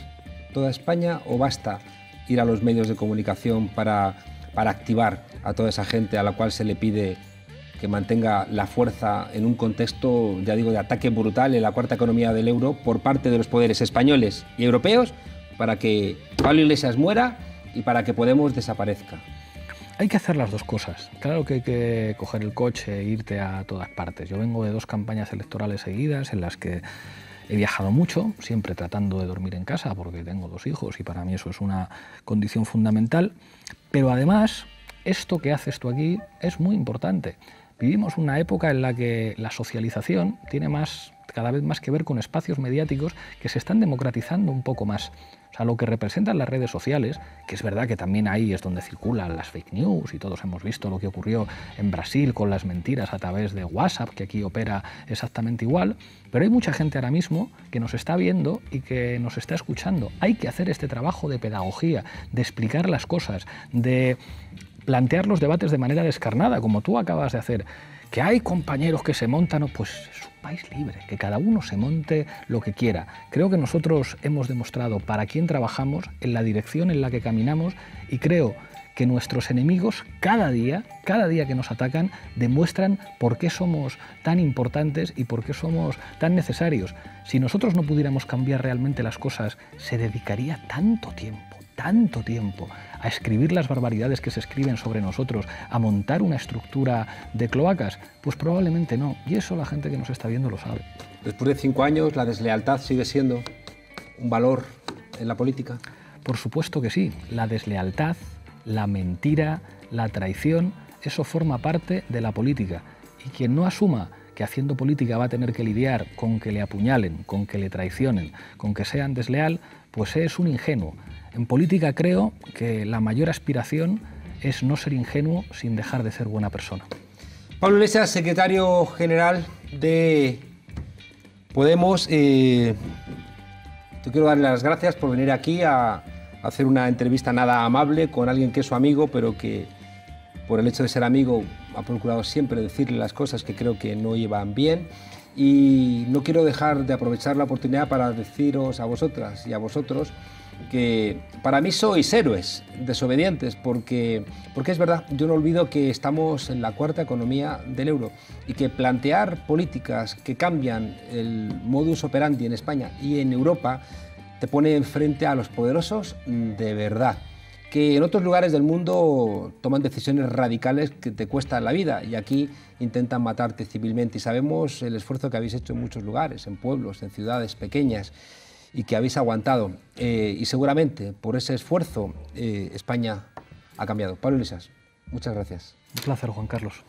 toda España, o basta ir a los medios de comunicación para activar a toda esa gente a la cual se le pide que mantenga la fuerza en un contexto, ya digo, de ataque brutal en la cuarta economía del euro por parte de los poderes españoles y europeos, para que Pablo Iglesias muera y para que Podemos desaparezca? Hay que hacer las dos cosas. Claro que hay que coger el coche e irte a todas partes. Yo vengo de 2 campañas electorales seguidas en las que he viajado mucho, siempre tratando de dormir en casa porque tengo 2 hijos y para mí eso es una condición fundamental. Pero además, esto que haces tú aquí es muy importante. Vivimos una época en la que la socialización tiene cada vez más que ver con espacios mediáticos que se están democratizando un poco más. O sea, lo que representan las redes sociales, que es verdad que también ahí es donde circulan las fake news, y todos hemos visto lo que ocurrió en Brasil con las mentiras a través de WhatsApp, que aquí opera exactamente igual, pero hay mucha gente ahora mismo que nos está viendo y que nos está escuchando. Hay que hacer este trabajo de pedagogía, de explicar las cosas, de plantear los debates de manera descarnada, como tú acabas de hacer. Que hay compañeros que se montan, pues es un país libre, que cada uno se monte lo que quiera. Creo que nosotros hemos demostrado para quién trabajamos, en la dirección en la que caminamos, y creo que nuestros enemigos cada día que nos atacan, demuestran por qué somos tan importantes y por qué somos tan necesarios. Si nosotros no pudiéramos cambiar realmente las cosas, se dedicaría tanto tiempo a escribir las barbaridades que se escriben sobre nosotros, a montar una estructura de cloacas. Pues probablemente no, y eso la gente que nos está viendo lo sabe. Después de 5 años, ¿la deslealtad sigue siendo un valor en la política? Por supuesto que sí. La deslealtad, la mentira, la traición, eso forma parte de la política. Y quien no asuma que haciendo política va a tener que lidiar con que le apuñalen, con que le traicionen, con que sean desleal, pues es un ingenuo. En política creo que la mayor aspiración es no ser ingenuo sin dejar de ser buena persona. Pablo Iglesias, secretario general de Podemos, te quiero darle las gracias por venir aquí a hacer una entrevista nada amable con alguien que es su amigo, pero que por el hecho de ser amigo ha procurado siempre decirle las cosas que creo que no llevan bien. Y no quiero dejar de aprovechar la oportunidad para deciros a vosotras y a vosotros que para mí sois héroes desobedientes, porque es verdad, yo no olvido que estamos en la cuarta economía del euro y que plantear políticas que cambian el modus operandi en España y en Europa te pone enfrente a los poderosos de verdad, que en otros lugares del mundo toman decisiones radicales que te cuestan la vida, y aquí intentan matarte civilmente, y sabemos el esfuerzo que habéis hecho en muchos lugares, en pueblos, en ciudades pequeñas. y que habéis aguantado. Y seguramente por ese esfuerzo España ha cambiado. Pablo Iglesias, muchas gracias. Un placer, Juan Carlos.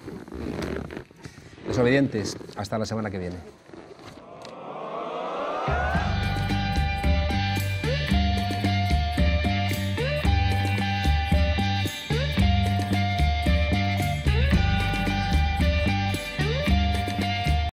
Desobedientes, hasta la semana que viene.